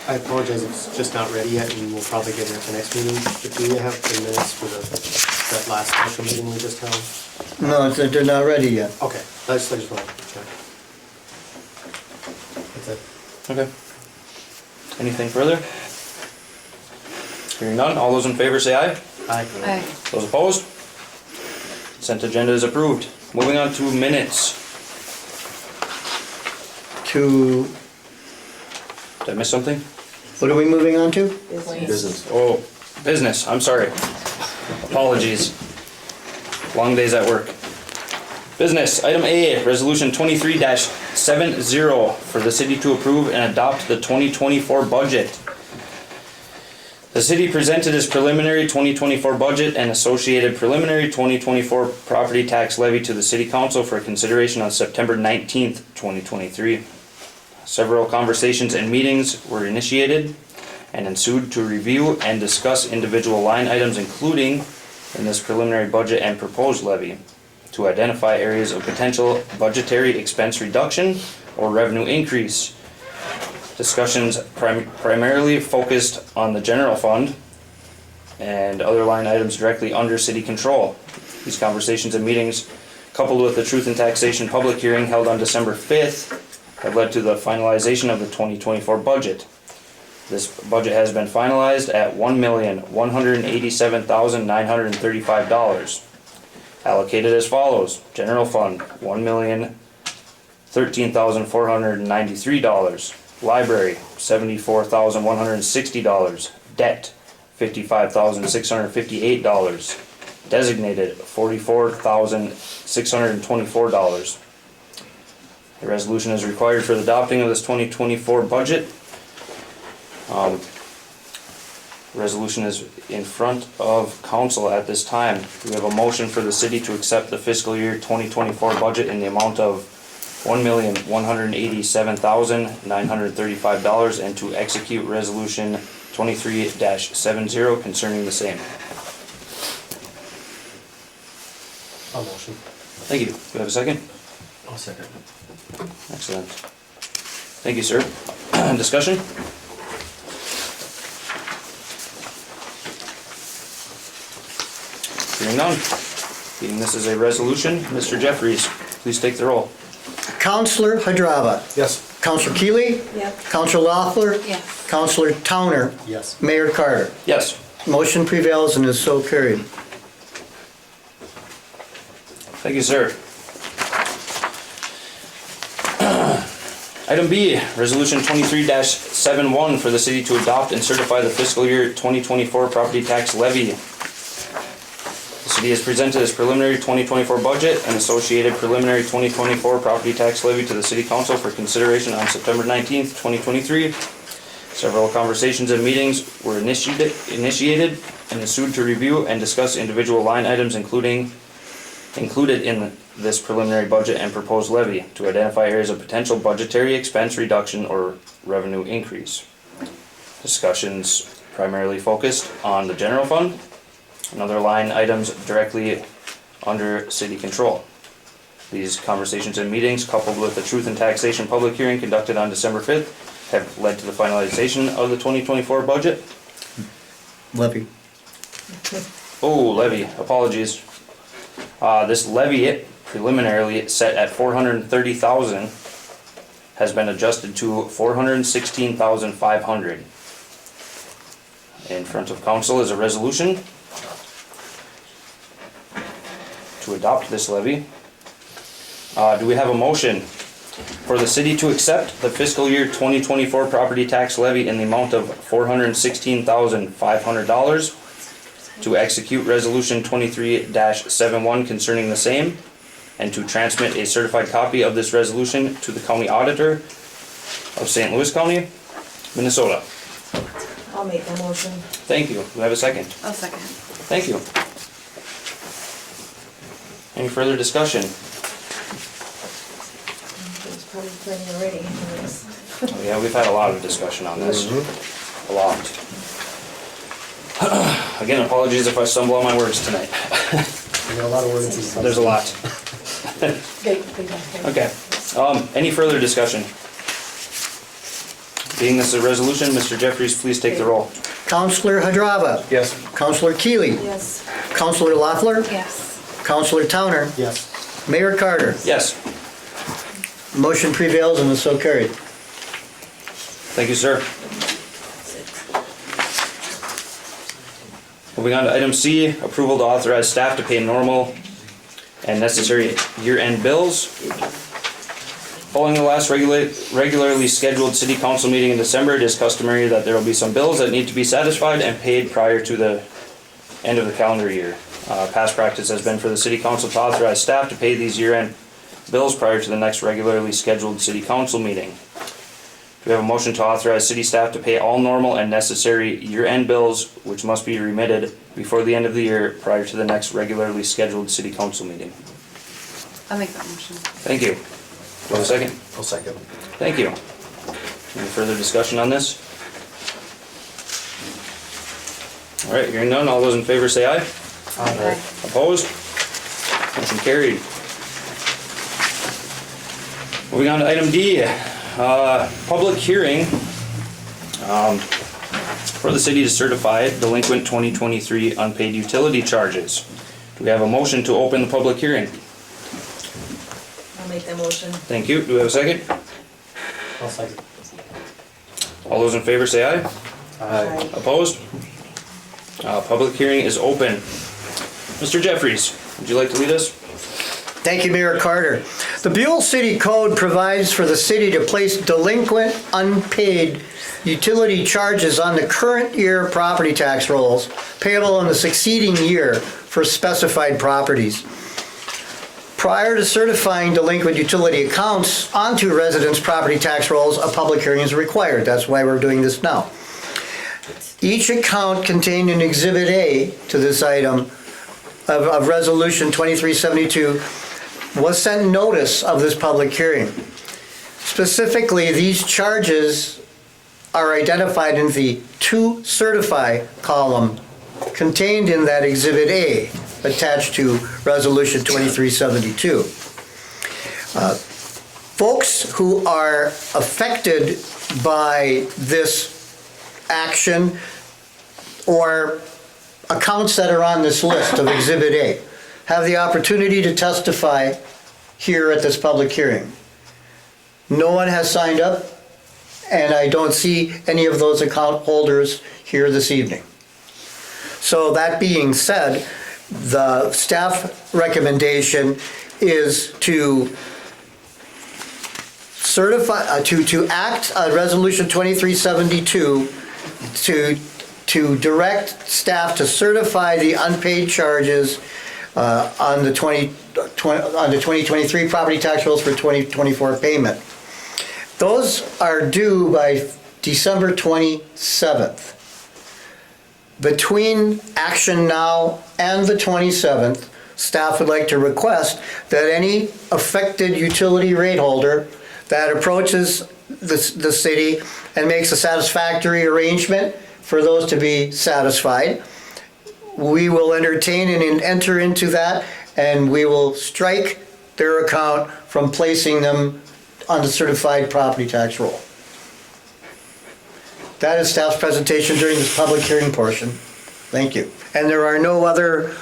I apologize, it's just not ready yet, and we'll probably get it at the next meeting. But do we have the minutes for that last special meeting we just held? No, they're not ready yet. Okay, I just wanted to check. That's it. Okay. Anything further? Hearing none, all those in favor say aye. Aye. Those opposed? Consent agenda is approved. Moving on to minutes. To, Did I miss something? what are we moving on to? Business. Oh, business, I'm sorry. Apologies. Long days at work. Business, item A, resolution 23-70 for the city to approve and adopt the 2024 budget. The city presented its preliminary 2024 budget and associated preliminary 2024 property tax levy to the city council for consideration on September 19th, 2023. Several conversations and meetings were initiated and ensued to review and discuss individual line items, including in this preliminary budget and proposed levy, to identify areas of potential budgetary expense reduction or revenue increase. Discussions primarily focused on the general fund and other line items directly under city control. These conversations and meetings, coupled with the Truth in Taxation public hearing held on December 5th, have led to the finalization of the 2024 budget. This budget has been finalized at $1,187,935. Allocated as follows: general fund, $1,013,493. Library, $74,160. Debt, $55,658. Designated, $44,624. The resolution is required for the adopting of this 2024 budget. Resolution is in front of council at this time. We have a motion for the city to accept the fiscal year 2024 budget in the amount of $1,187,935 and to execute resolution 23-70 concerning the same. I'll motion. Thank you. Do we have a second? I'll second. Excellent. Thank you, sir. Discussion? Hearing none. Being this is a resolution, Mr. Jeffries, please take the roll. Counselor Hadrava. Yes. Counselor Keeley. Yep. Counselor Loeffler. Yes. Counselor Towner. Yes. Mayor Carter. Yes. Motion prevails and is so carried. Thank you, sir. Item B, Resolution 23-71 for the city to adopt and certify the fiscal year 2024 property tax levy. The city has presented its preliminary 2024 budget and associated preliminary 2024 property tax levy to the city council for consideration on September 19th, 2023. Several conversations and meetings were initiated and ensued to review and discuss individual line items included in this preliminary budget and proposed levy to identify areas of potential budgetary expense reduction or revenue increase. Discussions primarily focused on the general fund and other line items directly under city control. These conversations and meetings, coupled with the Truth in Taxation public hearing conducted on December 5th, have led to the finalization of the 2024 budget. Levy. Oh, levy, apologies. This levy, preliminarily set at $430,000, has been adjusted to $416,500. In front of council is a resolution to adopt this levy. Do we have a motion for the city to accept the fiscal year 2024 property tax levy in the amount of $416,500, to execute resolution 23-71 concerning the same, and to transmit a certified copy of this resolution to the county auditor of St. Louis County, Minnesota? I'll make the motion. Thank you. Do we have a second? I'll second. Thank you. Any further discussion? There's probably plenty already. Oh, yeah, we've had a lot of discussion on this. A lot. Again, apologies if I stumble on my words tonight. We got a lot of words in some. There's a lot. They don't. Okay. Any further discussion? Being this a resolution, Mr. Jeffries, please take the roll. Counselor Hadrava. Yes. Counselor Keeley. Yes. Counselor Loeffler. Yes. Counselor Towner. Yes. Mayor Carter. Yes. Motion prevails and is so carried. Thank you, sir. Moving on to item C, approval to authorize staff to pay normal and necessary year-end bills. Following the last regularly scheduled city council meeting in December, it is customary that there will be some bills that need to be satisfied and paid prior to the end of the calendar year. Past practice has been for the city council to authorize staff to pay these year-end bills prior to the next regularly scheduled city council meeting. Do we have a motion to authorize city staff to pay all normal and necessary year-end bills which must be remitted before the end of the year prior to the next regularly scheduled city council meeting? I'll make that motion. Thank you. Do we have a second? I'll second. Thank you. Any further discussion on this? All right, hearing none, all those in favor say aye. Aye. Opposed? Motion carried. Moving on to item D, public hearing for the city to certify delinquent 2023 unpaid utility charges. Do we have a motion to open the public hearing? I'll make that motion. Thank you. Do we have a second? I'll second. All those in favor say aye. Aye. Opposed? Public hearing is open. Mr. Jeffries, would you like to lead us? Thank you, Mayor Carter. The Buhl City Code provides for the city to place delinquent, unpaid utility charges on the current year property tax rolls payable in the succeeding year for specified properties. Prior to certifying delinquent utility accounts onto residents' property tax rolls, a public hearing is required. That's why we're doing this now. Each account contained in Exhibit A to this item of Resolution 2372 was sent notice of this public hearing. Specifically, these charges are identified in the to certify column contained in that Exhibit A attached to Resolution 2372. Folks who are affected by this action or accounts that are on this list of Exhibit A have the opportunity to testify here at this public hearing. No one has signed up, and I don't see any of those account holders here this evening. So that being said, the staff recommendation is to certify, to act on Resolution 2372 to direct staff to certify the unpaid charges on the 2023 property tax rolls for 2024 payment. Those are due by December 27th. Between action now and the 27th, staff would like to request that any affected utility rate holder that approaches the city and makes a satisfactory arrangement for those to be satisfied, we will entertain and enter into that, and we will strike their account from placing them on the certified property tax roll. That is staff's presentation during this public hearing portion. Thank you. And there are no other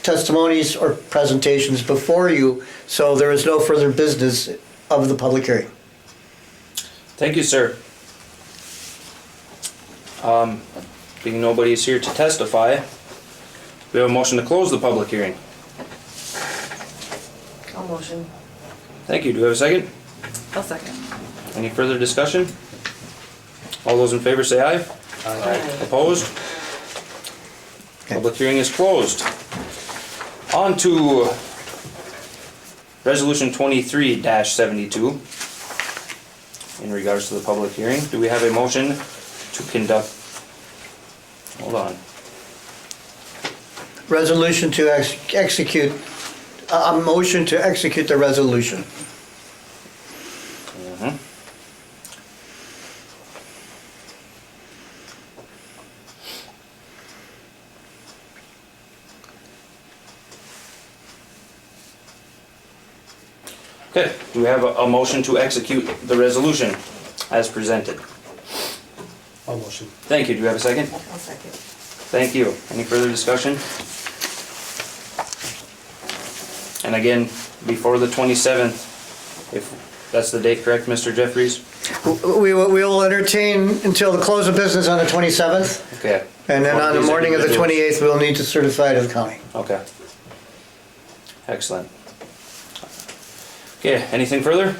testimonies or presentations before you, so there is no further business of the public hearing. Thank you, sir. Being nobody is here to testify, we have a motion to close the public hearing. I'll motion. Thank you. Do we have a second? I'll second. Any further discussion? All those in favor say aye. Aye. Opposed? Okay. Public hearing is closed. On to Resolution 23-72 in regards to the public hearing. Do we have a motion to conduct? Hold on. Resolution to execute, a motion to execute the resolution. Mhm. Okay, do we have a motion to execute the resolution as presented? I'll motion. Thank you. Do we have a second? I'll second. Thank you. Any further discussion? And again, before the 27th, if that's the date, correct, Mr. Jeffries? We will entertain until the close of business on the 27th, Okay. and then on the morning of the 28th, we'll need to certify to the county. Okay. Excellent. Okay, anything further?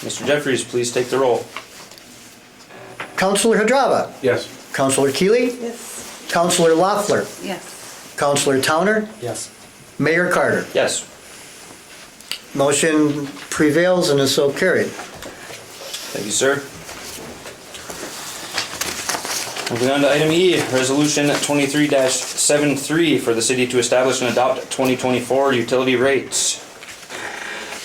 Mr. Jeffries, please take the roll. Counselor Hadrava. Yes. Counselor Keeley. Yes. Counselor Loeffler. Yes. Counselor Towner. Yes. Mayor Carter. Yes. Motion prevails and is so carried. Thank you, sir. Moving on to item E, Resolution 23-73 for the city to establish and adopt 2024 utility rates.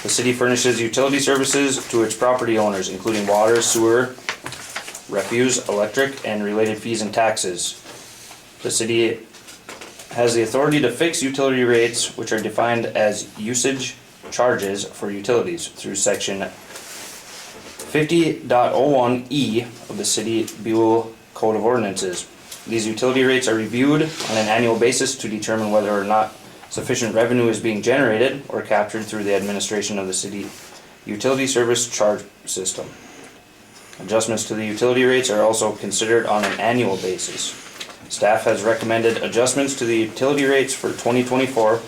The city furnishes utility services to its property owners, including water, sewer, refuse, electric, and related fees and taxes. The city has the authority to fix utility rates, which are defined as usage charges for utilities through section 50.01E of the City Buhl Code of Ordinances. These utility rates are reviewed on an annual basis to determine whether or not sufficient revenue is being generated or captured through the administration of the city utility service charge system. Adjustments to the utility rates are also considered on an annual basis. Staff has recommended adjustments to the utility rates for 2024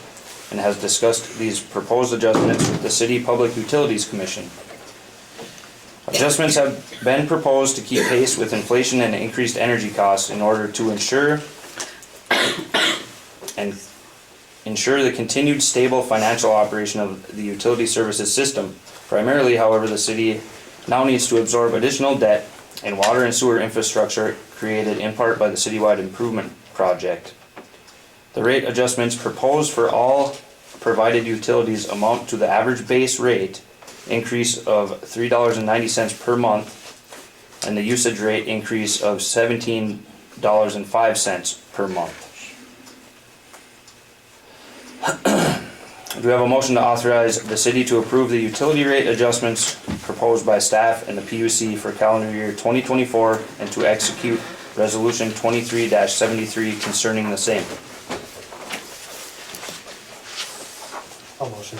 and has discussed these proposed adjustments with the City Public Utilities Commission. Adjustments have been proposed to keep pace with inflation and increased energy costs in order to ensure the continued stable financial operation of the utility services system. Primarily, however, the city now needs to absorb additional debt and water and sewer infrastructure created in part by the citywide improvement project. The rate adjustments proposed for all provided utilities amount to the average base rate increase of $3.90 per month and the usage rate increase of $17.05 per month. Do we have a motion to authorize the city to approve the utility rate adjustments proposed by staff and the PUC for calendar year 2024 and to execute Resolution 23-73 concerning the same? I'll motion.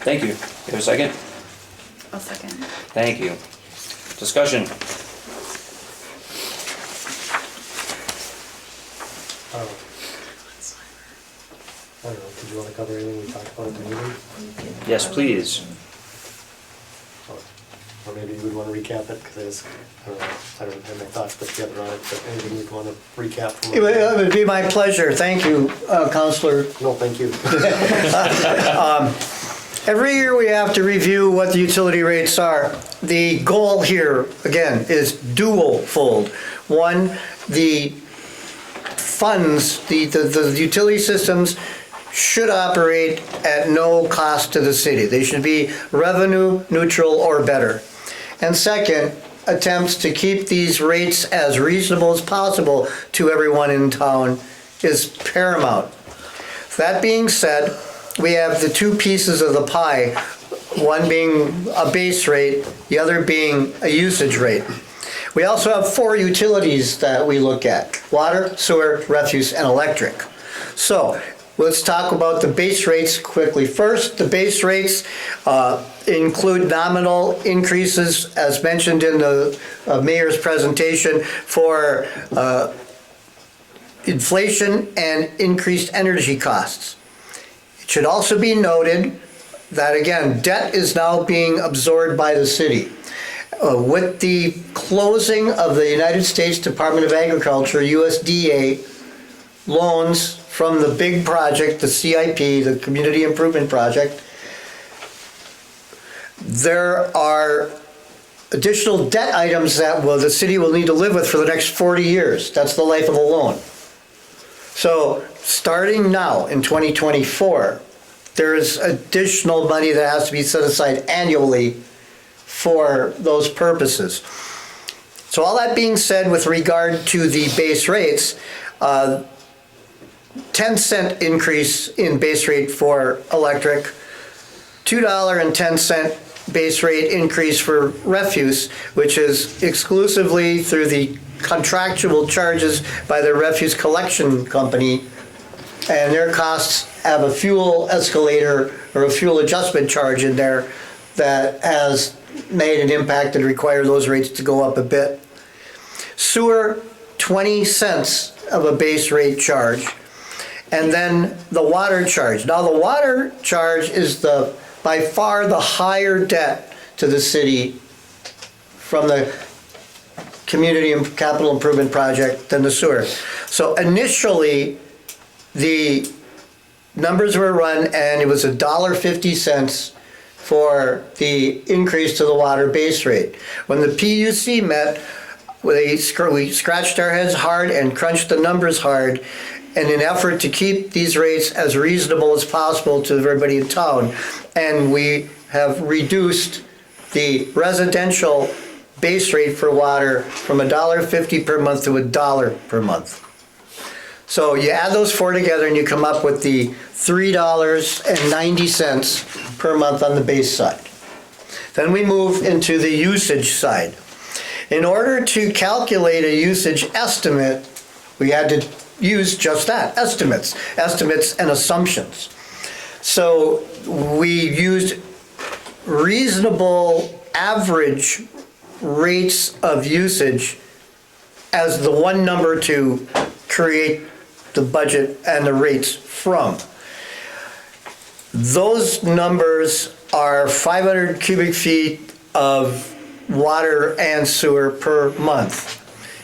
Thank you. You have a second? I'll second. Thank you. Discussion. I don't know, did you want to cover anything we talked about at the meeting? Yes, please. maybe you would want to recap it, because I don't have my thoughts put together on it, but anything you'd want to recap from? It would be my pleasure. Thank you, Counselor. No, thank you. Every year we have to review what the utility rates are. The goal here, again, is dual-fold. One, the funds, the utility systems should operate at no cost to the city. They should be revenue neutral or better. And second, attempts to keep these rates as reasonable as possible to everyone in town is paramount. That being said, we have the two pieces of the pie, one being a base rate, the other being a usage rate. We also have 4 utilities that we look at: water, sewer, refuse, and electric. So let's talk about the base rates quickly. First, the base rates include nominal increases, as mentioned in the mayor's presentation, for inflation and increased energy costs. It should also be noted that, again, debt is now being absorbed by the city. With the closing of the United States Department of Agriculture, USDA, loans from the big project, the CIP, the Community Improvement Project, there are additional debt items that the city will need to live with for the next 40 years. That's the life of the loan. So starting now in 2024, there's additional money that has to be set aside annually for those purposes. So all that being said, with regard to the base rates, 10-cent increase in base rate for electric, $2.10 base rate increase for refuse, which is exclusively through the contractual charges by the refuse collection company, and their costs have a fuel escalator or a fuel adjustment charge in there that has made an impact and require those rates to go up a bit. Sewer, 20 cents of a base rate charge. And then the water charge. Now the water charge is by far the higher debt to the city from the Community and Capital Improvement Project than the sewer. So initially, the numbers were run and it was $1.50 for the increase to the water base rate. When the PUC met, we scratched our heads hard and crunched the numbers hard in an effort to keep these rates as reasonable as possible to everybody in town. And we have reduced the residential base rate for water from $1.50 per month to $1 per month. So you add those 4 together and you come up with the $3.90 per month on the base side. Then we move into the usage side. In order to calculate a usage estimate, we had to use just that, estimates and assumptions. So we used reasonable average rates of usage as the one number to create the budget and the rates from. Those numbers are 500 cubic feet of water and sewer per month.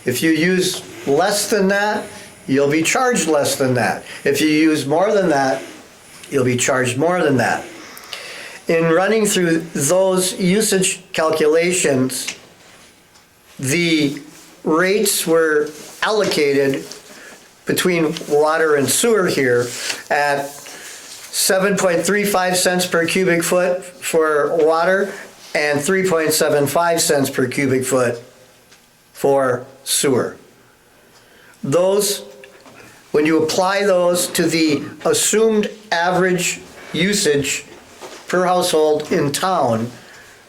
If you use less than that, you'll be charged less than that. If you use more than that, you'll be charged more than that. In running through those usage calculations, the rates were allocated between water and sewer here at 7.35 cents per cubic foot for water and 3.75 cents per cubic foot for sewer. Those, when you apply those to the assumed average usage per household in town,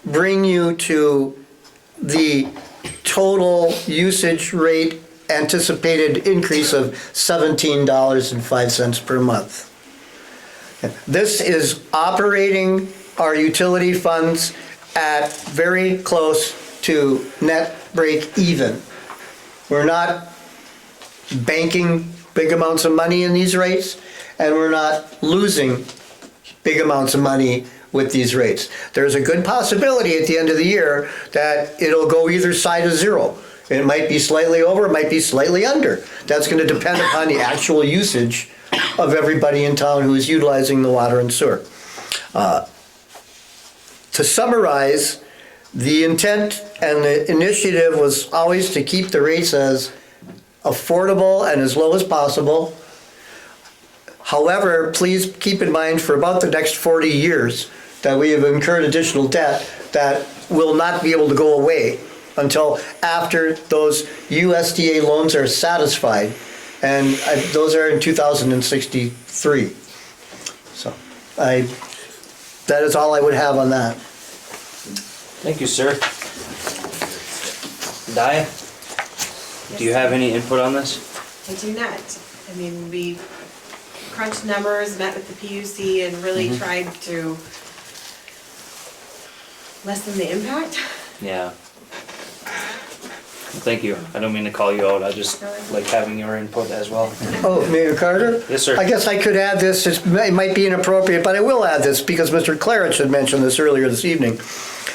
bring you to the total usage rate anticipated increase of $17.05 per month. This is operating our utility funds at very close to net break even. We're not banking big amounts of money in these rates, and we're not losing big amounts of money with these rates. There's a good possibility at the end of the year that it'll go either side of zero. It might be slightly over, it might be slightly under. That's gonna depend upon the actual usage of everybody in town who is utilizing the water and sewer. To summarize, the intent and the initiative was always to keep the rates as affordable and as low as possible. However, please keep in mind for about the next 40 years that we have incurred additional debt that will not be able to go away until after those USDA loans are satisfied. And those are in 2063. So that is all I would have on that. Thank you, sir. Dia, do you have any input on this? I do not. I mean, we crunched numbers, met with the PUC, and really tried to lessen the impact. Yeah. Thank you. I don't mean to call you out. I just like having your input as well. Oh, Mayor Carter? Yes, sir. I guess I could add this. It might be inappropriate, but I will add this because Mr. Clarich had mentioned this earlier this evening.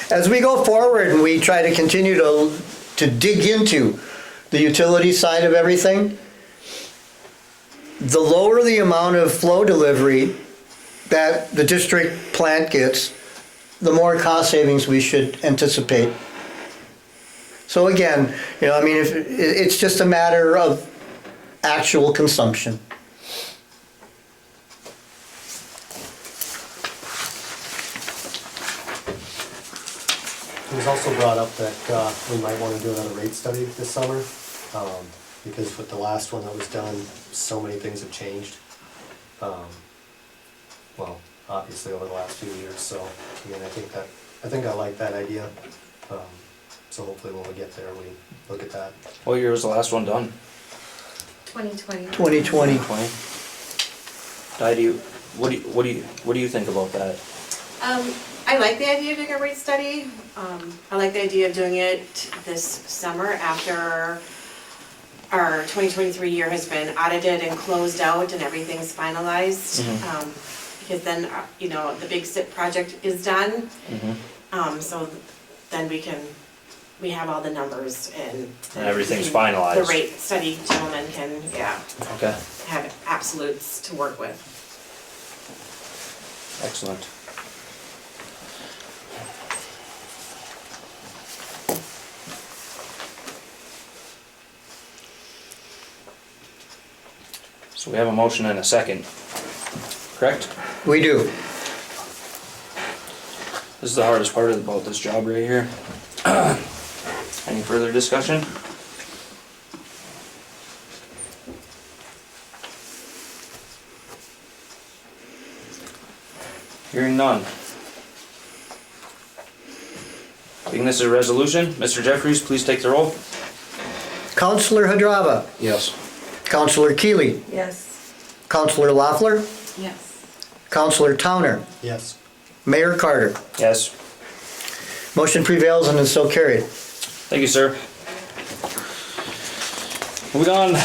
As we go forward and we try to continue to dig into the utility side of everything, the lower the amount of flow delivery that the district plant gets, the more cost savings we should anticipate. So again, I mean, it's just a matter of actual consumption. It was also brought up that we might want to do another rate study this summer, because with the last one that was done, so many things have changed. Well, obviously over the last few years, so, I mean, I think I like that idea. So hopefully when we get there, we look at that. What year was the last one done? 2020. 2020. 2020. Dia, what do you think about that? I like the idea of doing a rate study. I like the idea of doing it this summer after our 2023 year has been audited and closed out and everything's finalized. Because then, the big SIP project is done. So then we have all the numbers and everything's finalized. The rate study gentlemen can, Okay. have absolutes to work with. Excellent. So we have a motion and a second, correct? We do. This is the hardest part about this job right here. Any further discussion? Hearing none. Being this is a resolution, Mr. Jeffries, please take the roll. Counselor Hadrava. Yes. Counselor Keeley. Yes. Counselor Loeffler. Yes. Counselor Towner. Yes. Mayor Carter. Yes. Motion prevails and is so carried. Thank you, sir. Moving on,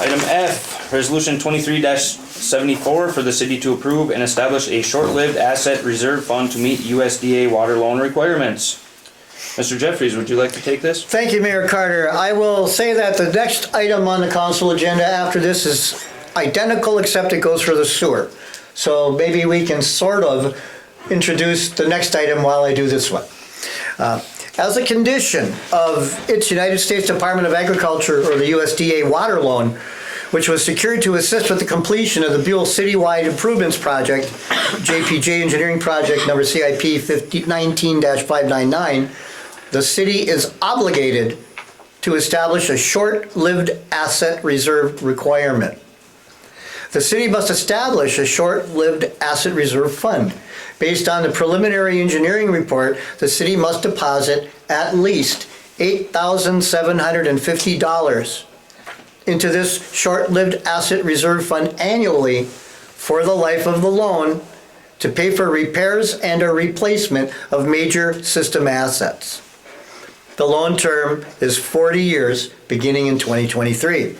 item F, resolution 23-74 for the city to approve and establish a short-lived asset reserve fund to meet USDA water loan requirements. Mr. Jeffries, would you like to take this? Thank you, Mayor Carter. I will say that the next item on the council agenda after this is identical except it goes for the sewer. So maybe we can sort of introduce the next item while I do this one. As a condition of its United States Department of Agriculture, or the USDA water loan, which was secured to assist with the completion of the Buhl Citywide Improvements Project, JPJ Engineering Project number CIP 19-599, the city is obligated to establish a short-lived asset reserve requirement. The city must establish a short-lived asset reserve fund. Based on the preliminary engineering report, the city must deposit at least $8,750 into this short-lived asset reserve fund annually for the life of the loan to pay for repairs and or replacement of major system assets. The loan term is 40 years, beginning in 2023.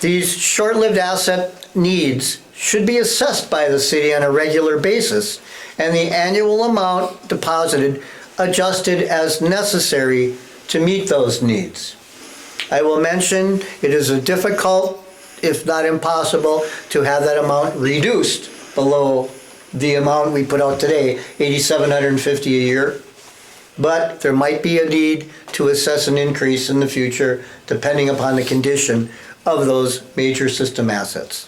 These short-lived asset needs should be assessed by the city on a regular basis and the annual amount deposited adjusted as necessary to meet those needs. I will mention it is a difficult, if not impossible, to have that amount reduced below the amount we put out today, $8,750 a year. But there might be a need to assess an increase in the future depending upon the condition of those major system assets.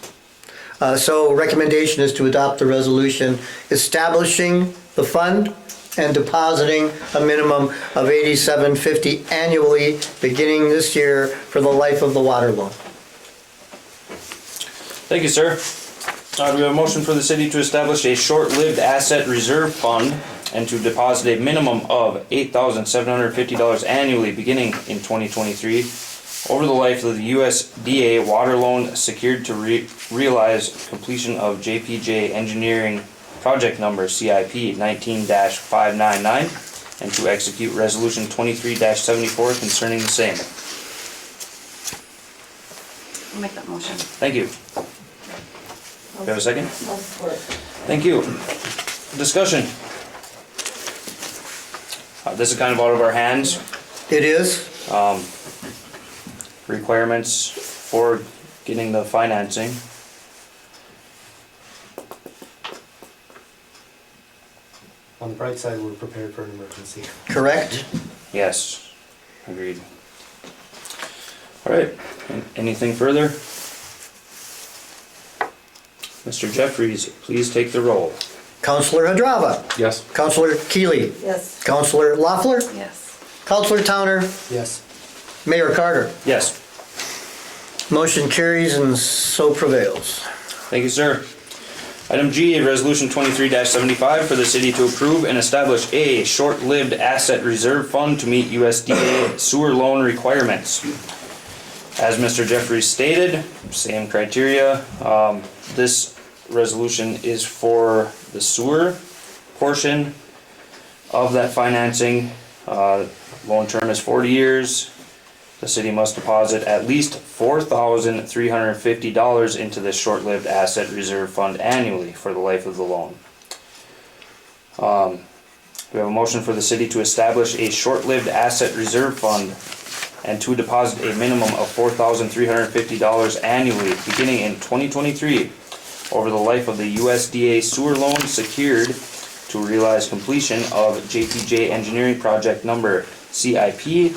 So recommendation is to adopt the resolution establishing the fund and depositing a minimum of $8,750 annually beginning this year for the life of the water loan. Thank you, sir. Do we have a motion for the city to establish a short-lived asset reserve fund and to deposit a minimum of $8,750 annually beginning in 2023 over the life of the USDA water loan secured to realize completion of JPJ Engineering Project Number CIP 19-599 and to execute Resolution 23-74 concerning the same. I'll make that motion. Thank you. Do you have a second? I'll support. Thank you. Discussion. This is kind of out of our hands. It is. Requirements for getting the financing. On the bright side, we're prepared for an emergency. Correct? Yes. Agreed. All right. Anything further? Mr. Jeffries, please take the roll. Counselor Hadrava. Yes. Counselor Keeley. Yes. Counselor Loeffler. Yes. Counselor Towner. Yes. Mayor Carter. Yes. Motion carries and so prevails. Thank you, sir. Item G, Resolution 23-75 for the city to approve and establish a short-lived asset reserve fund to meet USDA sewer loan requirements. As Mr. Jeffries stated, same criteria. This resolution is for the sewer portion of that financing. Loan term is 40 years. The city must deposit at least $4,350 into this short-lived asset reserve fund annually for the life of the loan. We have a motion for the city to establish a short-lived asset reserve fund and to deposit a minimum of $4,350 annually beginning in 2023 over the life of the USDA sewer loan secured to realize completion of JPJ Engineering Project Number CIP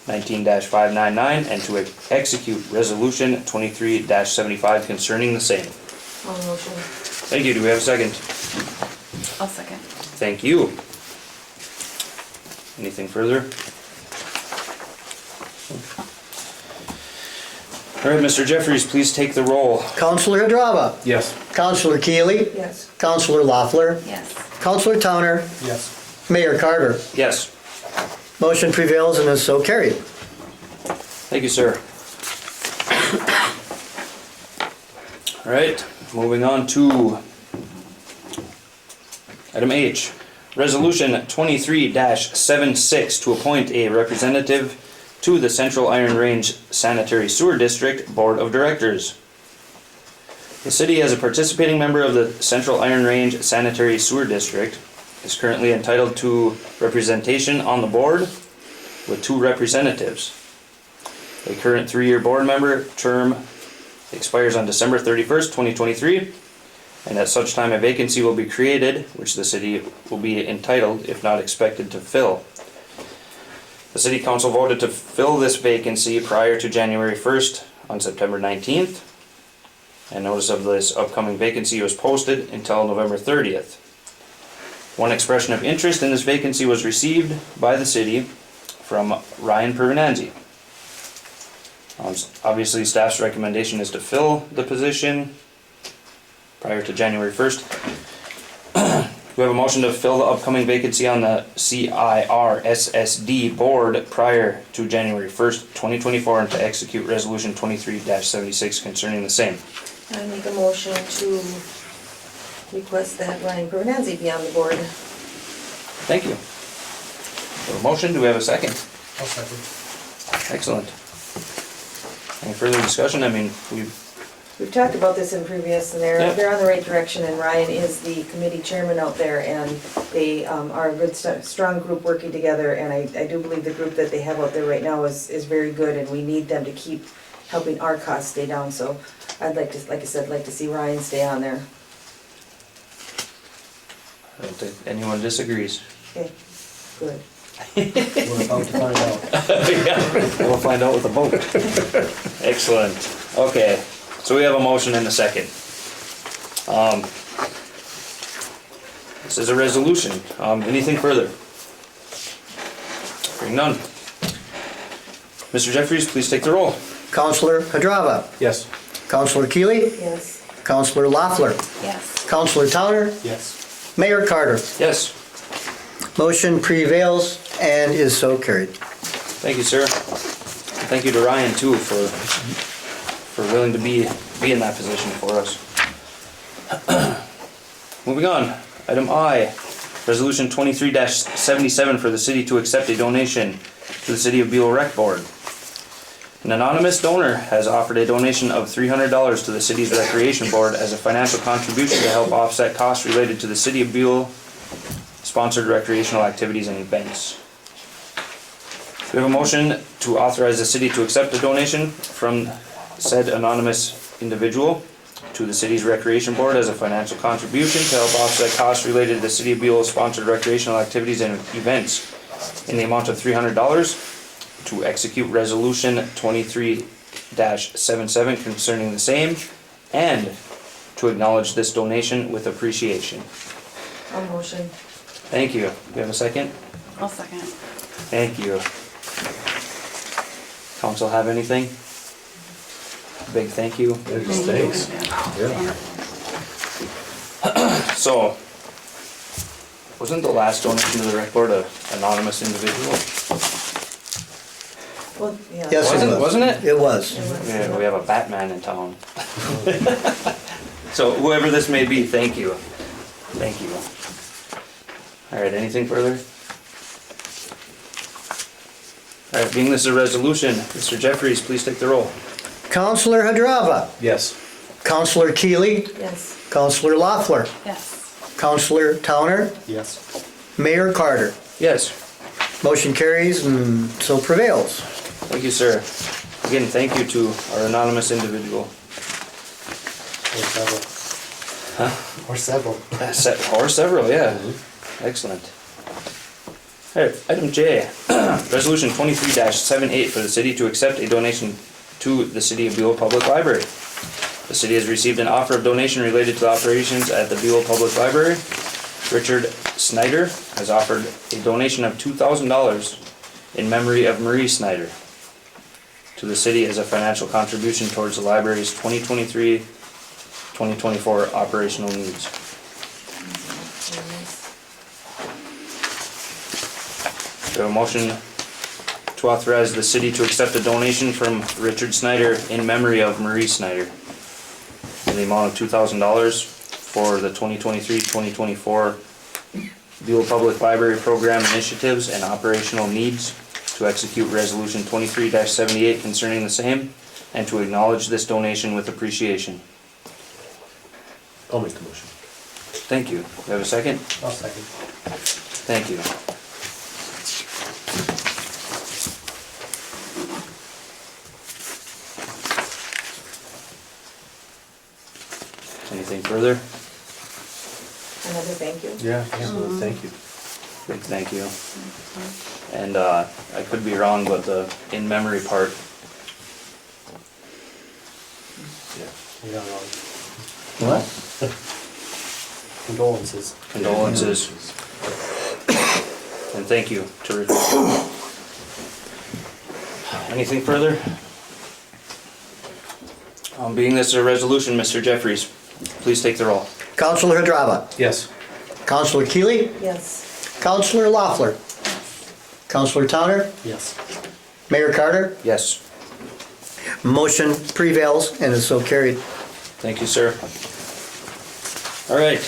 19-599 and to execute Resolution 23-75 concerning the same. I'll motion. Thank you. Do we have a second? I'll second. Thank you. Anything further? All right, Mr. Jeffries, please take the roll. Counselor Hadrava. Yes. Counselor Keeley. Yes. Counselor Loeffler. Yes. Counselor Towner. Yes. Mayor Carter. Yes. Motion prevails and is so carried. Thank you, sir. All right, moving on to item H. Resolution 23-76 to appoint a representative to the Central Iron Range Sanitary Sewer District Board of Directors. The city, as a participating member of the Central Iron Range Sanitary Sewer District, is currently entitled to representation on the board with 2 representatives. A current 3-year board member term expires on December 31st, 2023, and at such time a vacancy will be created, which the city will be entitled, if not expected, to fill. The City Council voted to fill this vacancy prior to January 1st on September 19th, and notice of this upcoming vacancy was posted until November 30th. One expression of interest in this vacancy was received by the city from Ryan Pervenanzi. Obviously, staff's recommendation is to fill the position prior to January 1st. We have a motion to fill the upcoming vacancy on the CIRSSD board prior to January 1st, 2024, and to execute Resolution 23-76 concerning the same. I make a motion to request that Ryan Pervenanzi be on the board. Thank you. We have a motion, do we have a second? I'll second. Excellent. Any further discussion? I mean, we've we've talked about this in previous, and Yeah. they're on the right direction, and Ryan is the committee chairman out there, and they are a good, strong group working together, and I do believe the group that they have out there right now is very good, and we need them to keep helping our costs stay down, so I'd like to, like I said, like to see Ryan stay on there. I don't think anyone disagrees. Okay, good. We're about to find out. Yeah, we'll find out with a vote. Excellent. Okay, so we have a motion and a second. This is a resolution. Anything further? Hearing none. Mr. Jeffries, please take the roll. Counselor Hadrava. Yes. Counselor Keeley. Yes. Counselor Loeffler. Yes. Counselor Towner. Yes. Mayor Carter. Yes. Motion prevails and is so carried. Thank you, sir. And thank you to Ryan too for willing to be in that position for us. Moving on, item I, resolution 23-77 for the city to accept a donation to the City of Buhl Rec Board. An anonymous donor has offered a donation of $300 to the city's recreation board as a financial contribution to help offset costs related to the City of Buhl sponsored recreational activities and events. We have a motion to authorize the city to accept a donation from said anonymous individual to the city's recreation board as a financial contribution to help offset costs related to the City of Buhl sponsored recreational activities and events in the amount of $300 to execute resolution 23-77 concerning the same and to acknowledge this donation with appreciation. I'll motion. Thank you. We have a second? I'll second. Thank you. Council have anything? Big thank you. Thanks. So, wasn't the last donation to the rec board an anonymous individual? Well, yeah. Yes, it was. Wasn't it? It was. Yeah, we have a Batman in town. So whoever this may be, thank you. Thank you. All right, anything further? All right, being this is a resolution, Mr. Jeffries, please take the roll. Counselor Hadrava. Yes. Counselor Keeley. Yes. Counselor Loeffler. Yes. Counselor Towner. Yes. Mayor Carter. Yes, Motion carries and so prevails. thank you, sir. Again, thank you to our anonymous individual. Or several. Huh? Or several. Or several, yeah. Excellent. All right, item J, resolution 23-78 for the city to accept a donation to the City of Buhl Public Library. The city has received an offer of donation related to operations at the Buhl Public Library. Richard Snyder has offered a donation of $2,000 in memory of Marie Snyder to the city as a financial contribution towards the library's 2023-2024 operational needs. We have a motion to authorize the city to accept a donation from Richard Snyder in memory of Marie Snyder in the amount of $2,000 for the 2023-2024 Buhl Public Library Program initiatives and operational needs, to execute resolution 23-78 concerning the same, and to acknowledge this donation with appreciation. I'll make the motion. Thank you. We have a second? I'll second. Thank you. Anything further? Another thank you. Yeah, thank you. Big thank you. And I could be wrong, but the in memory part, You're not wrong. What? Condolences. condolences. And thank you to Richard. Anything further? Being this is a resolution, Mr. Jeffries, please take the roll. Counselor Hadrava. Yes. Counselor Keeley. Yes. Counselor Loeffler. Counselor Towner. Yes. Mayor Carter. Yes. Motion prevails and is so carried. Thank you, sir. All right.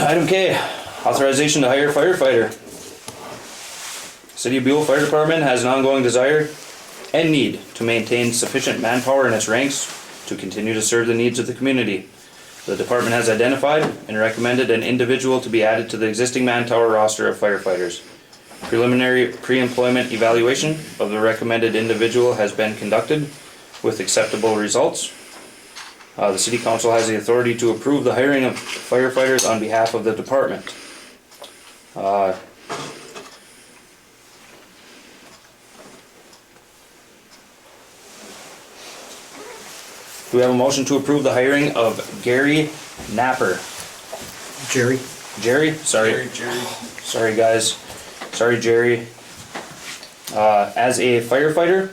Item K, authorization to hire firefighter. City of Buhl Fire Department has an ongoing desire and need to maintain sufficient manpower in its ranks to continue to serve the needs of the community. The department has identified and recommended an individual to be added to the existing manpower roster of firefighters. Preliminary pre-employment evaluation of the recommended individual has been conducted with acceptable results. The city council has the authority to approve the hiring of firefighters on behalf of the department. Do we have a motion to approve the hiring of Gary Napper? Jerry? Jerry? Sorry. Sorry, guys. Sorry, Jerry. As a firefighter,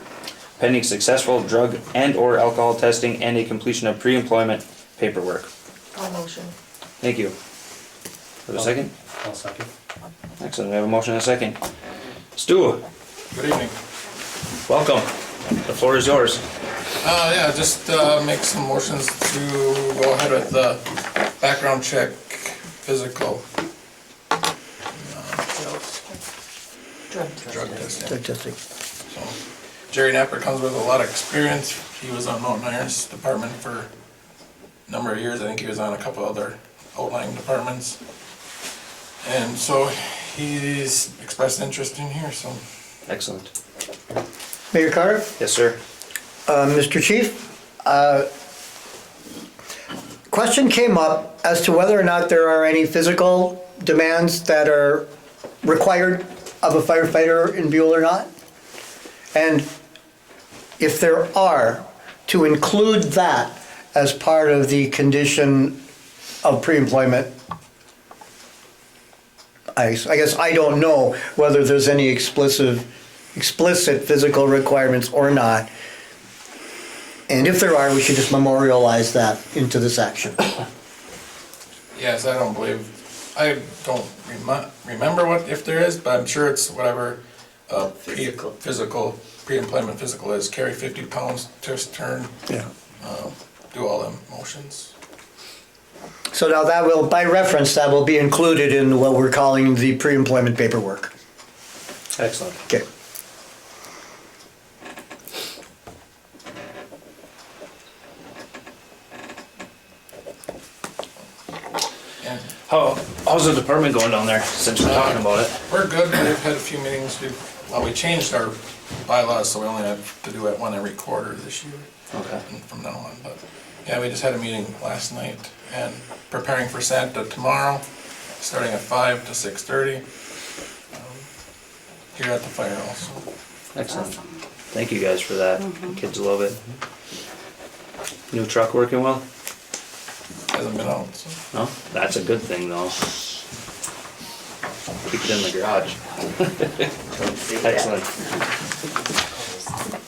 pending successful drug and/or alcohol testing and a completion of pre-employment paperwork. All motion. Thank you. Have a second? I'll second. Excellent. We have a motion and a second. Stu, Good evening. welcome. The floor is yours. Yeah, just make some motions to go ahead with the background check, physical. Drug testing. Statistic. So, Jerry Napper comes with a lot of experience. He was on Mountain Iron's department for a number of years. I think he was on a couple other outlying departments. And so he's expressed interest in here, so. Excellent. Mayor Carter? Yes, sir. Mr. Chief, question came up as to whether or not there are any physical demands that are required of a firefighter in Buhl or not. And if there are, to include that as part of the condition of pre-employment. I guess I don't know whether there's any explicit physical requirements or not. And if there are, we should just memorialize that into this action. Yes, I don't remember what, if there is, but I'm sure it's whatever, pre-employment physical is, carry 50 pounds, twist, turn, Yeah. do all them motions. So now that will, by reference, that will be included in what we're calling the pre-employment paperwork. Excellent. Okay. And How's the department going down there since we're talking about it? we're good, we've had a few meetings, we changed our bylaws, so we only have to do it one every quarter this year. Okay. From now on, but, yeah, we just had a meeting last night, and preparing for Santa tomorrow, starting at 5 to 6:30. Here at the fire also. Excellent. Thank you guys for that. Kids love it. New truck working well? Hasn't been out, so. No? That's a good thing though. Keep it in the garage. Excellent.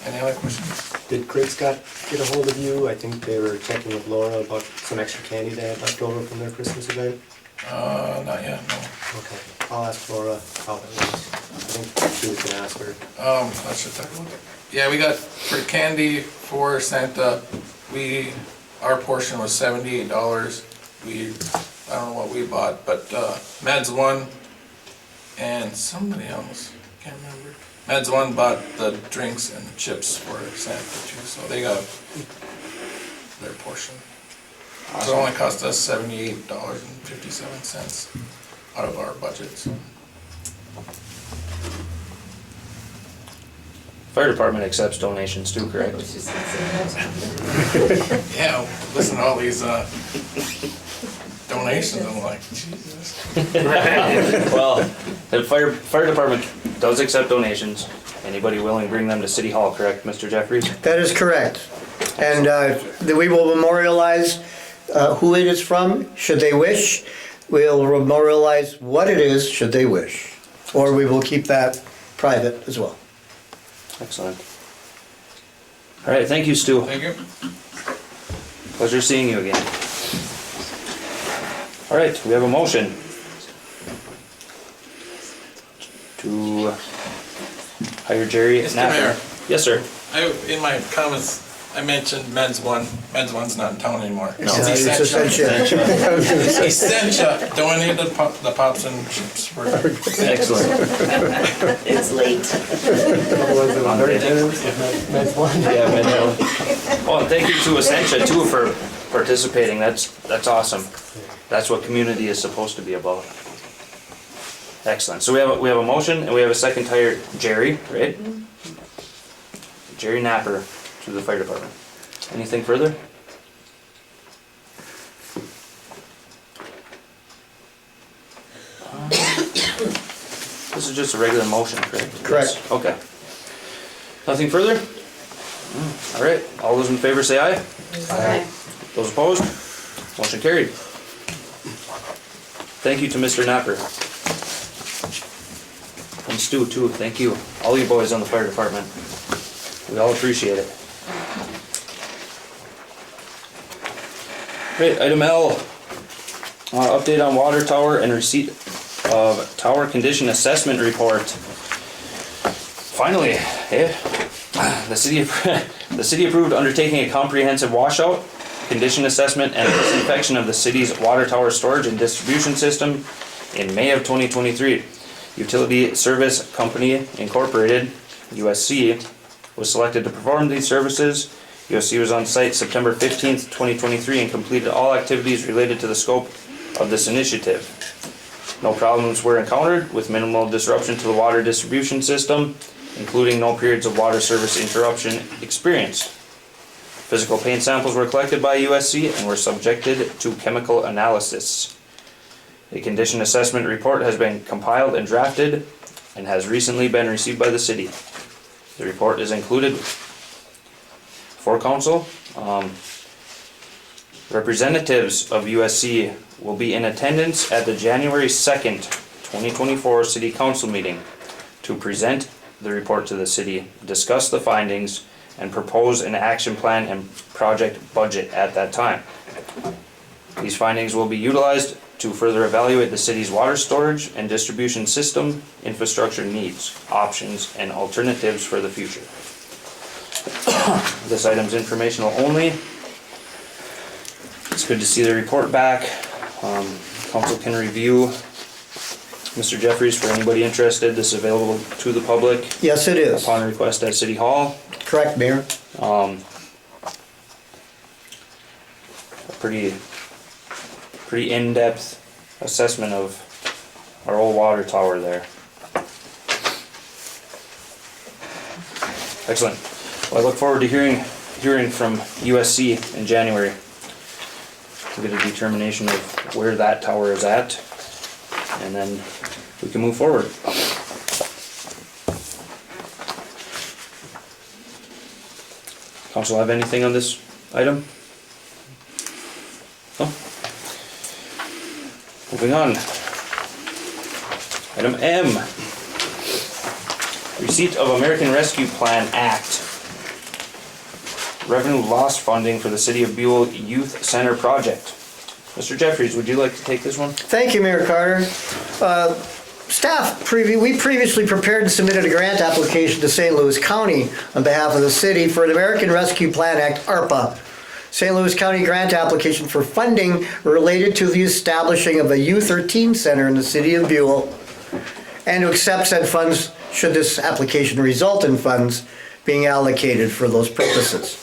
Any other questions? Did Craig Scott get a hold of you? I think they were checking with Laura about some extra candy they had left over from their Christmas event. Not yet, no. Okay, I'll ask Laura how that was. I think she was gonna ask her. I should take a look. Yeah, we got, for candy for Santa, our portion was $78. I don't know what we bought, but, Meds won, and somebody else, can't remember. Meds One bought the drinks and the chips for Santa too, so they got their portion. So it only cost us $78.57 out of our budget, so. Fire department accepts donations too, correct? Yeah, listen to all these donations, I'm like, Jesus. Well, the fire department does accept donations. Anybody willing to bring them to City Hall, correct, Mr. Jeffries? That is correct. And we will memorialize who it is from, should they wish. We'll memorialize what it is, should they wish. Or we will keep that private as well. Excellent. All right, thank you, Stu. Thank you. Pleasure seeing you again. All right, we have a motion to hire Jerry Mr. Napper. Mayor. Yes, sir. In my comments, I mentioned men's one. Men's one's not in town anymore. It's Essentia. Essentia. Don't need the pops and chips for Excellent. It's late. That's one. Yeah, man. Well, thank you to Essentia too for participating. That's awesome. That's what community is supposed to be about. Excellent. So we have a motion and we have a second to hire Jerry, right? Jerry Napper to the fire department. Anything further? This is just a regular motion, correct? Correct. Yes. Okay. Nothing further? All right. All those in favor say aye. Okay. Those opposed? Motion carried. Thank you to Mr. Napper. And Stu too, thank you. All you boys on the fire department. We all appreciate it. Great, item L. Update on water tower and receipt of tower condition assessment report. Finally, the city approved undertaking a comprehensive washout, condition assessment, and disinfection of the city's water tower storage and distribution system in May of 2023. Utility Service Company Incorporated, USC, was selected to perform these services. USC was on site September 15th, 2023 and completed all activities related to the scope of this initiative. No problems were encountered, with minimal disruption to the water distribution system, including no periods of water service interruption experienced. Physical paint samples were collected by USC and were subjected to chemical analysis. A condition assessment report has been compiled and drafted and has recently been received by the city. The report is included for council. Representatives of USC will be in attendance at the January 2nd, 2024 City Council meeting to present the report to the city, discuss the findings, and propose an action plan and project budget at that time. These findings will be utilized to further evaluate the city's water storage and distribution system, infrastructure needs, options, and alternatives for the future. This item's informational only. It's good to see the report back. Council can review. Mr. Jeffries, for anybody interested, this is available to the public Yes, it is. upon request at City Hall. Correct, Mayor. A pretty in-depth assessment of our old water tower there. Excellent. Well, I look forward to hearing from USC in January to get a determination of where that tower is at, and then we can move forward. Council have anything on this item? No? Moving on. Item M. Receipt of American Rescue Plan Act. Revenue loss funding for the City of Buhl Youth Center project. Mr. Jeffries, would you like to take this one? Thank you, Mayor Carter. We previously prepared and submitted a grant application to St. Louis County on behalf of the city for an American Rescue Plan Act, ARPA. St. Louis County grant application for funding related to the establishing of a youth or teen center in the city of Buhl, and to accept said funds should this application result in funds being allocated for those purposes.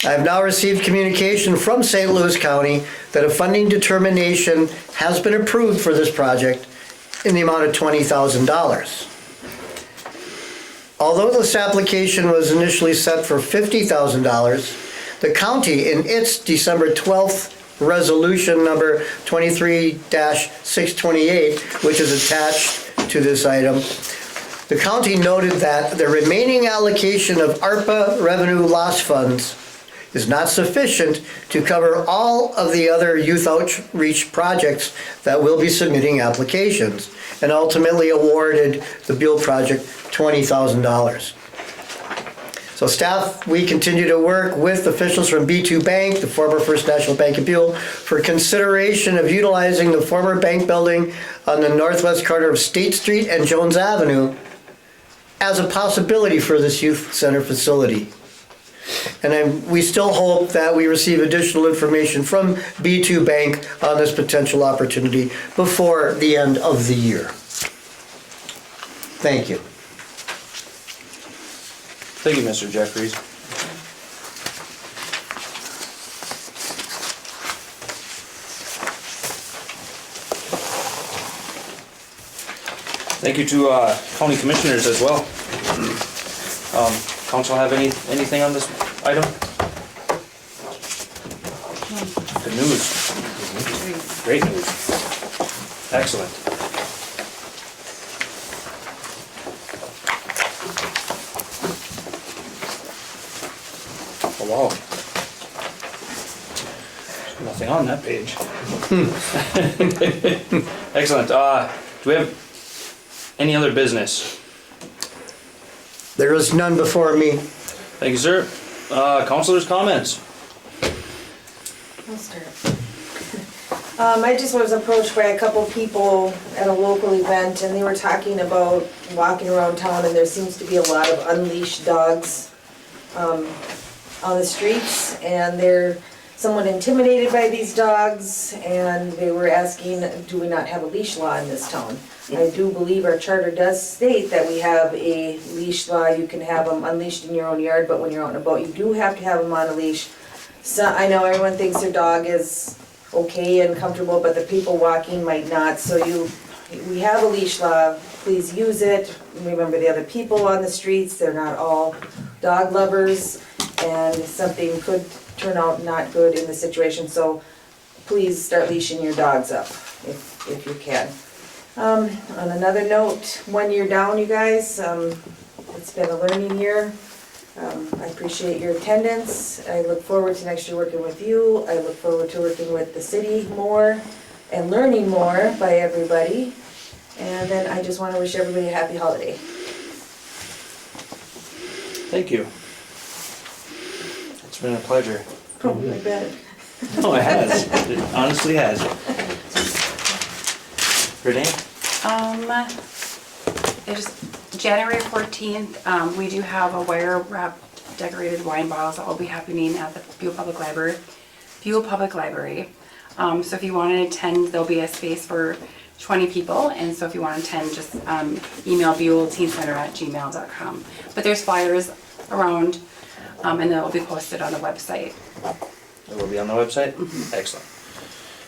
I have now received communication from St. Louis County that a funding determination has been approved for this project in the amount of $20,000. Although this application was initially set for $50,000, the county, in its December 12th resolution number 23-628, which is attached to this item, the county noted that the remaining allocation of ARPA revenue loss funds is not sufficient to cover all of the other youth outreach projects that will be submitting applications, and ultimately awarded the Buhl project $20,000. So staff, we continue to work with officials from B2 Bank, the former First National Bank of Buhl, for consideration of utilizing the former bank building on the northwest corner of State Street and Jones Avenue as a possibility for this youth center facility. we still hope that we receive additional information from B2 Bank on this potential opportunity before the end of the year. Thank you. Thank you, Mr. Jeffries. Thank you to county commissioners as well. Council have anything on this item? Good news. Great news. Excellent. Oh, wow. There's nothing on that page. Excellent. Do we have any other business? There is none before me. Thank you, sir. Councilors' comments? I'll start. I just was approached by a couple people at a local event, and they were talking about walking around town, and there seems to be a lot of unleashed dogs on the streets, and they're somewhat intimidated by these dogs, and they were asking, do we not have a leash law in this town? I do believe our charter does state that we have a leash law. You can have them unleashed in your own yard, but when you're out and about, you do have to have them on a leash. So I know everyone thinks their dog is okay and comfortable, but the people walking might not. So we have a leash law. Please use it. Remember the other people on the streets. They're not all dog lovers, and something could turn out not good in the situation. So please start leashing your dogs up if you can. On another note, 1 year down, you guys. It's been a learning year. I appreciate your attendance. I look forward to next year working with you. I look forward to working with the city more and learning more by everybody. And then I just want to wish everybody a happy holiday. Thank you. It's been a pleasure. Oh, I bet. No, it has. It honestly has. Renee? It's January 14th, we do have a wire wrap decorated wine bottles that will be happening at the Buhl Public Library. So if you want to attend, there'll be a space for 20 people, and so if you want to attend, just email buhlteencenter@gmail.com. But there's flyers around, and they'll be posted on the website. It will be on the website? Excellent.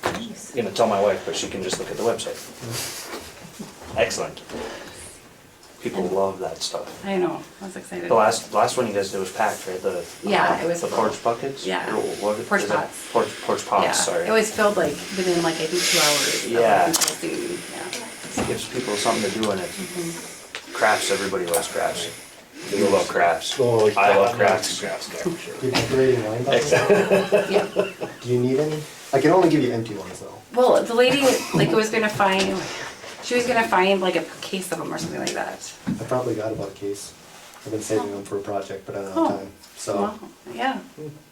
I'm gonna tell my wife, but she can just look at the website. Excellent. People love that stuff. I know, I was excited. The last one you guys did was packed, right? Yeah, it was the full. porch buckets. Yeah. Or what Porch is it? pots. Porch pots. Yeah, Sorry. it was filled like within like I think 2 hours. Yeah. Yeah. Gives people something to do in it. Crafts. Everybody loves crafts. You love crafts. I love crafts. You're decorating wine bottles? Yeah. Do you need any? I can only give you empty ones though. Well, the lady like was gonna find, she was gonna find like a case of them or something like that. I probably got about a case. I've been saving them for a project, but I don't Oh. have time. So Wow. Yeah,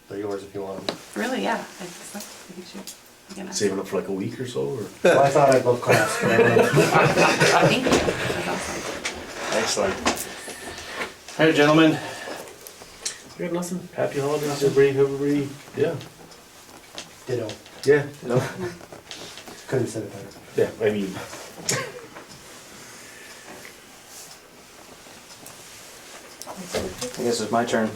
they're yours if you want them. really, yeah. I think you should. Again, Saving up for like a week or so, or? Well, I thought I'd love crafts, but I don't know. Thank you. That's awesome. Excellent. All right, gentlemen. We got nothing. Happy holidays, everybody. Yeah. Ditto. Yeah. Couldn't have said it better. Yeah, I mean. I guess it's my turn.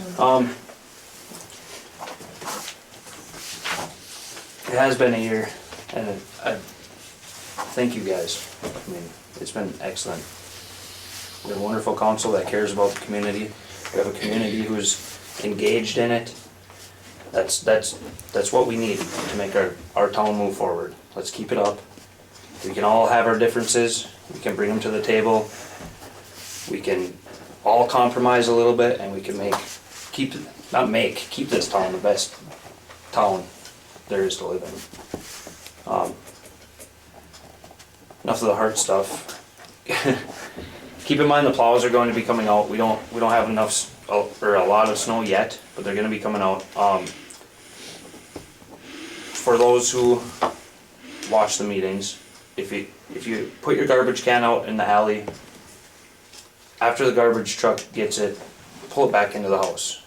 It has been a year, and I thank you guys. I mean, it's been excellent. We have a wonderful council that cares about the community. We have a community who's engaged in it. That's what we need to make our town move forward. Let's keep it up. We can all have our differences. We can bring them to the table. We can all compromise a little bit, and we can keep this town the best town there is to live in. Enough of the hard stuff. Keep in mind the plows are going to be coming out. We don't have enough or a lot of snow yet, but they're going to be coming out. For those who watch the meetings, if you put your garbage can out in the alley, after the garbage truck gets it, pull it back into the house.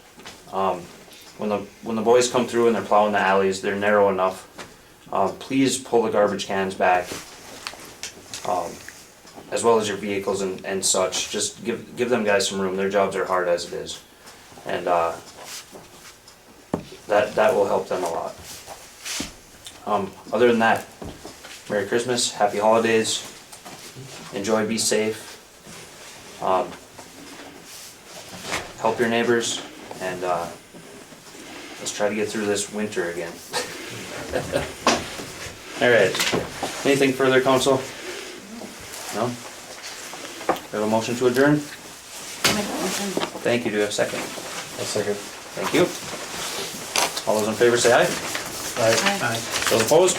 when the boys come through and they're plowing the alleys, they're narrow enough. Please pull the garbage cans back, as well as your vehicles and such. Just give them guys some room. Their jobs are hard as it is, and that will help them a lot. Other than that, Merry Christmas, Happy Holidays, enjoy, be safe, help your neighbors, and let's try to get through this winter again. All right, anything further, council? No? We have a motion to adjourn? Thank you, do we have a second? A second. Thank you. All those in favor say aye. Aye. Those opposed?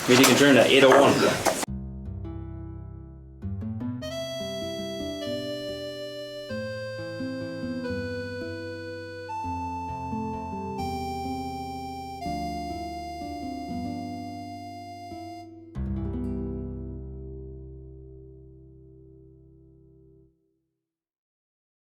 Meeting adjourned at 8:01.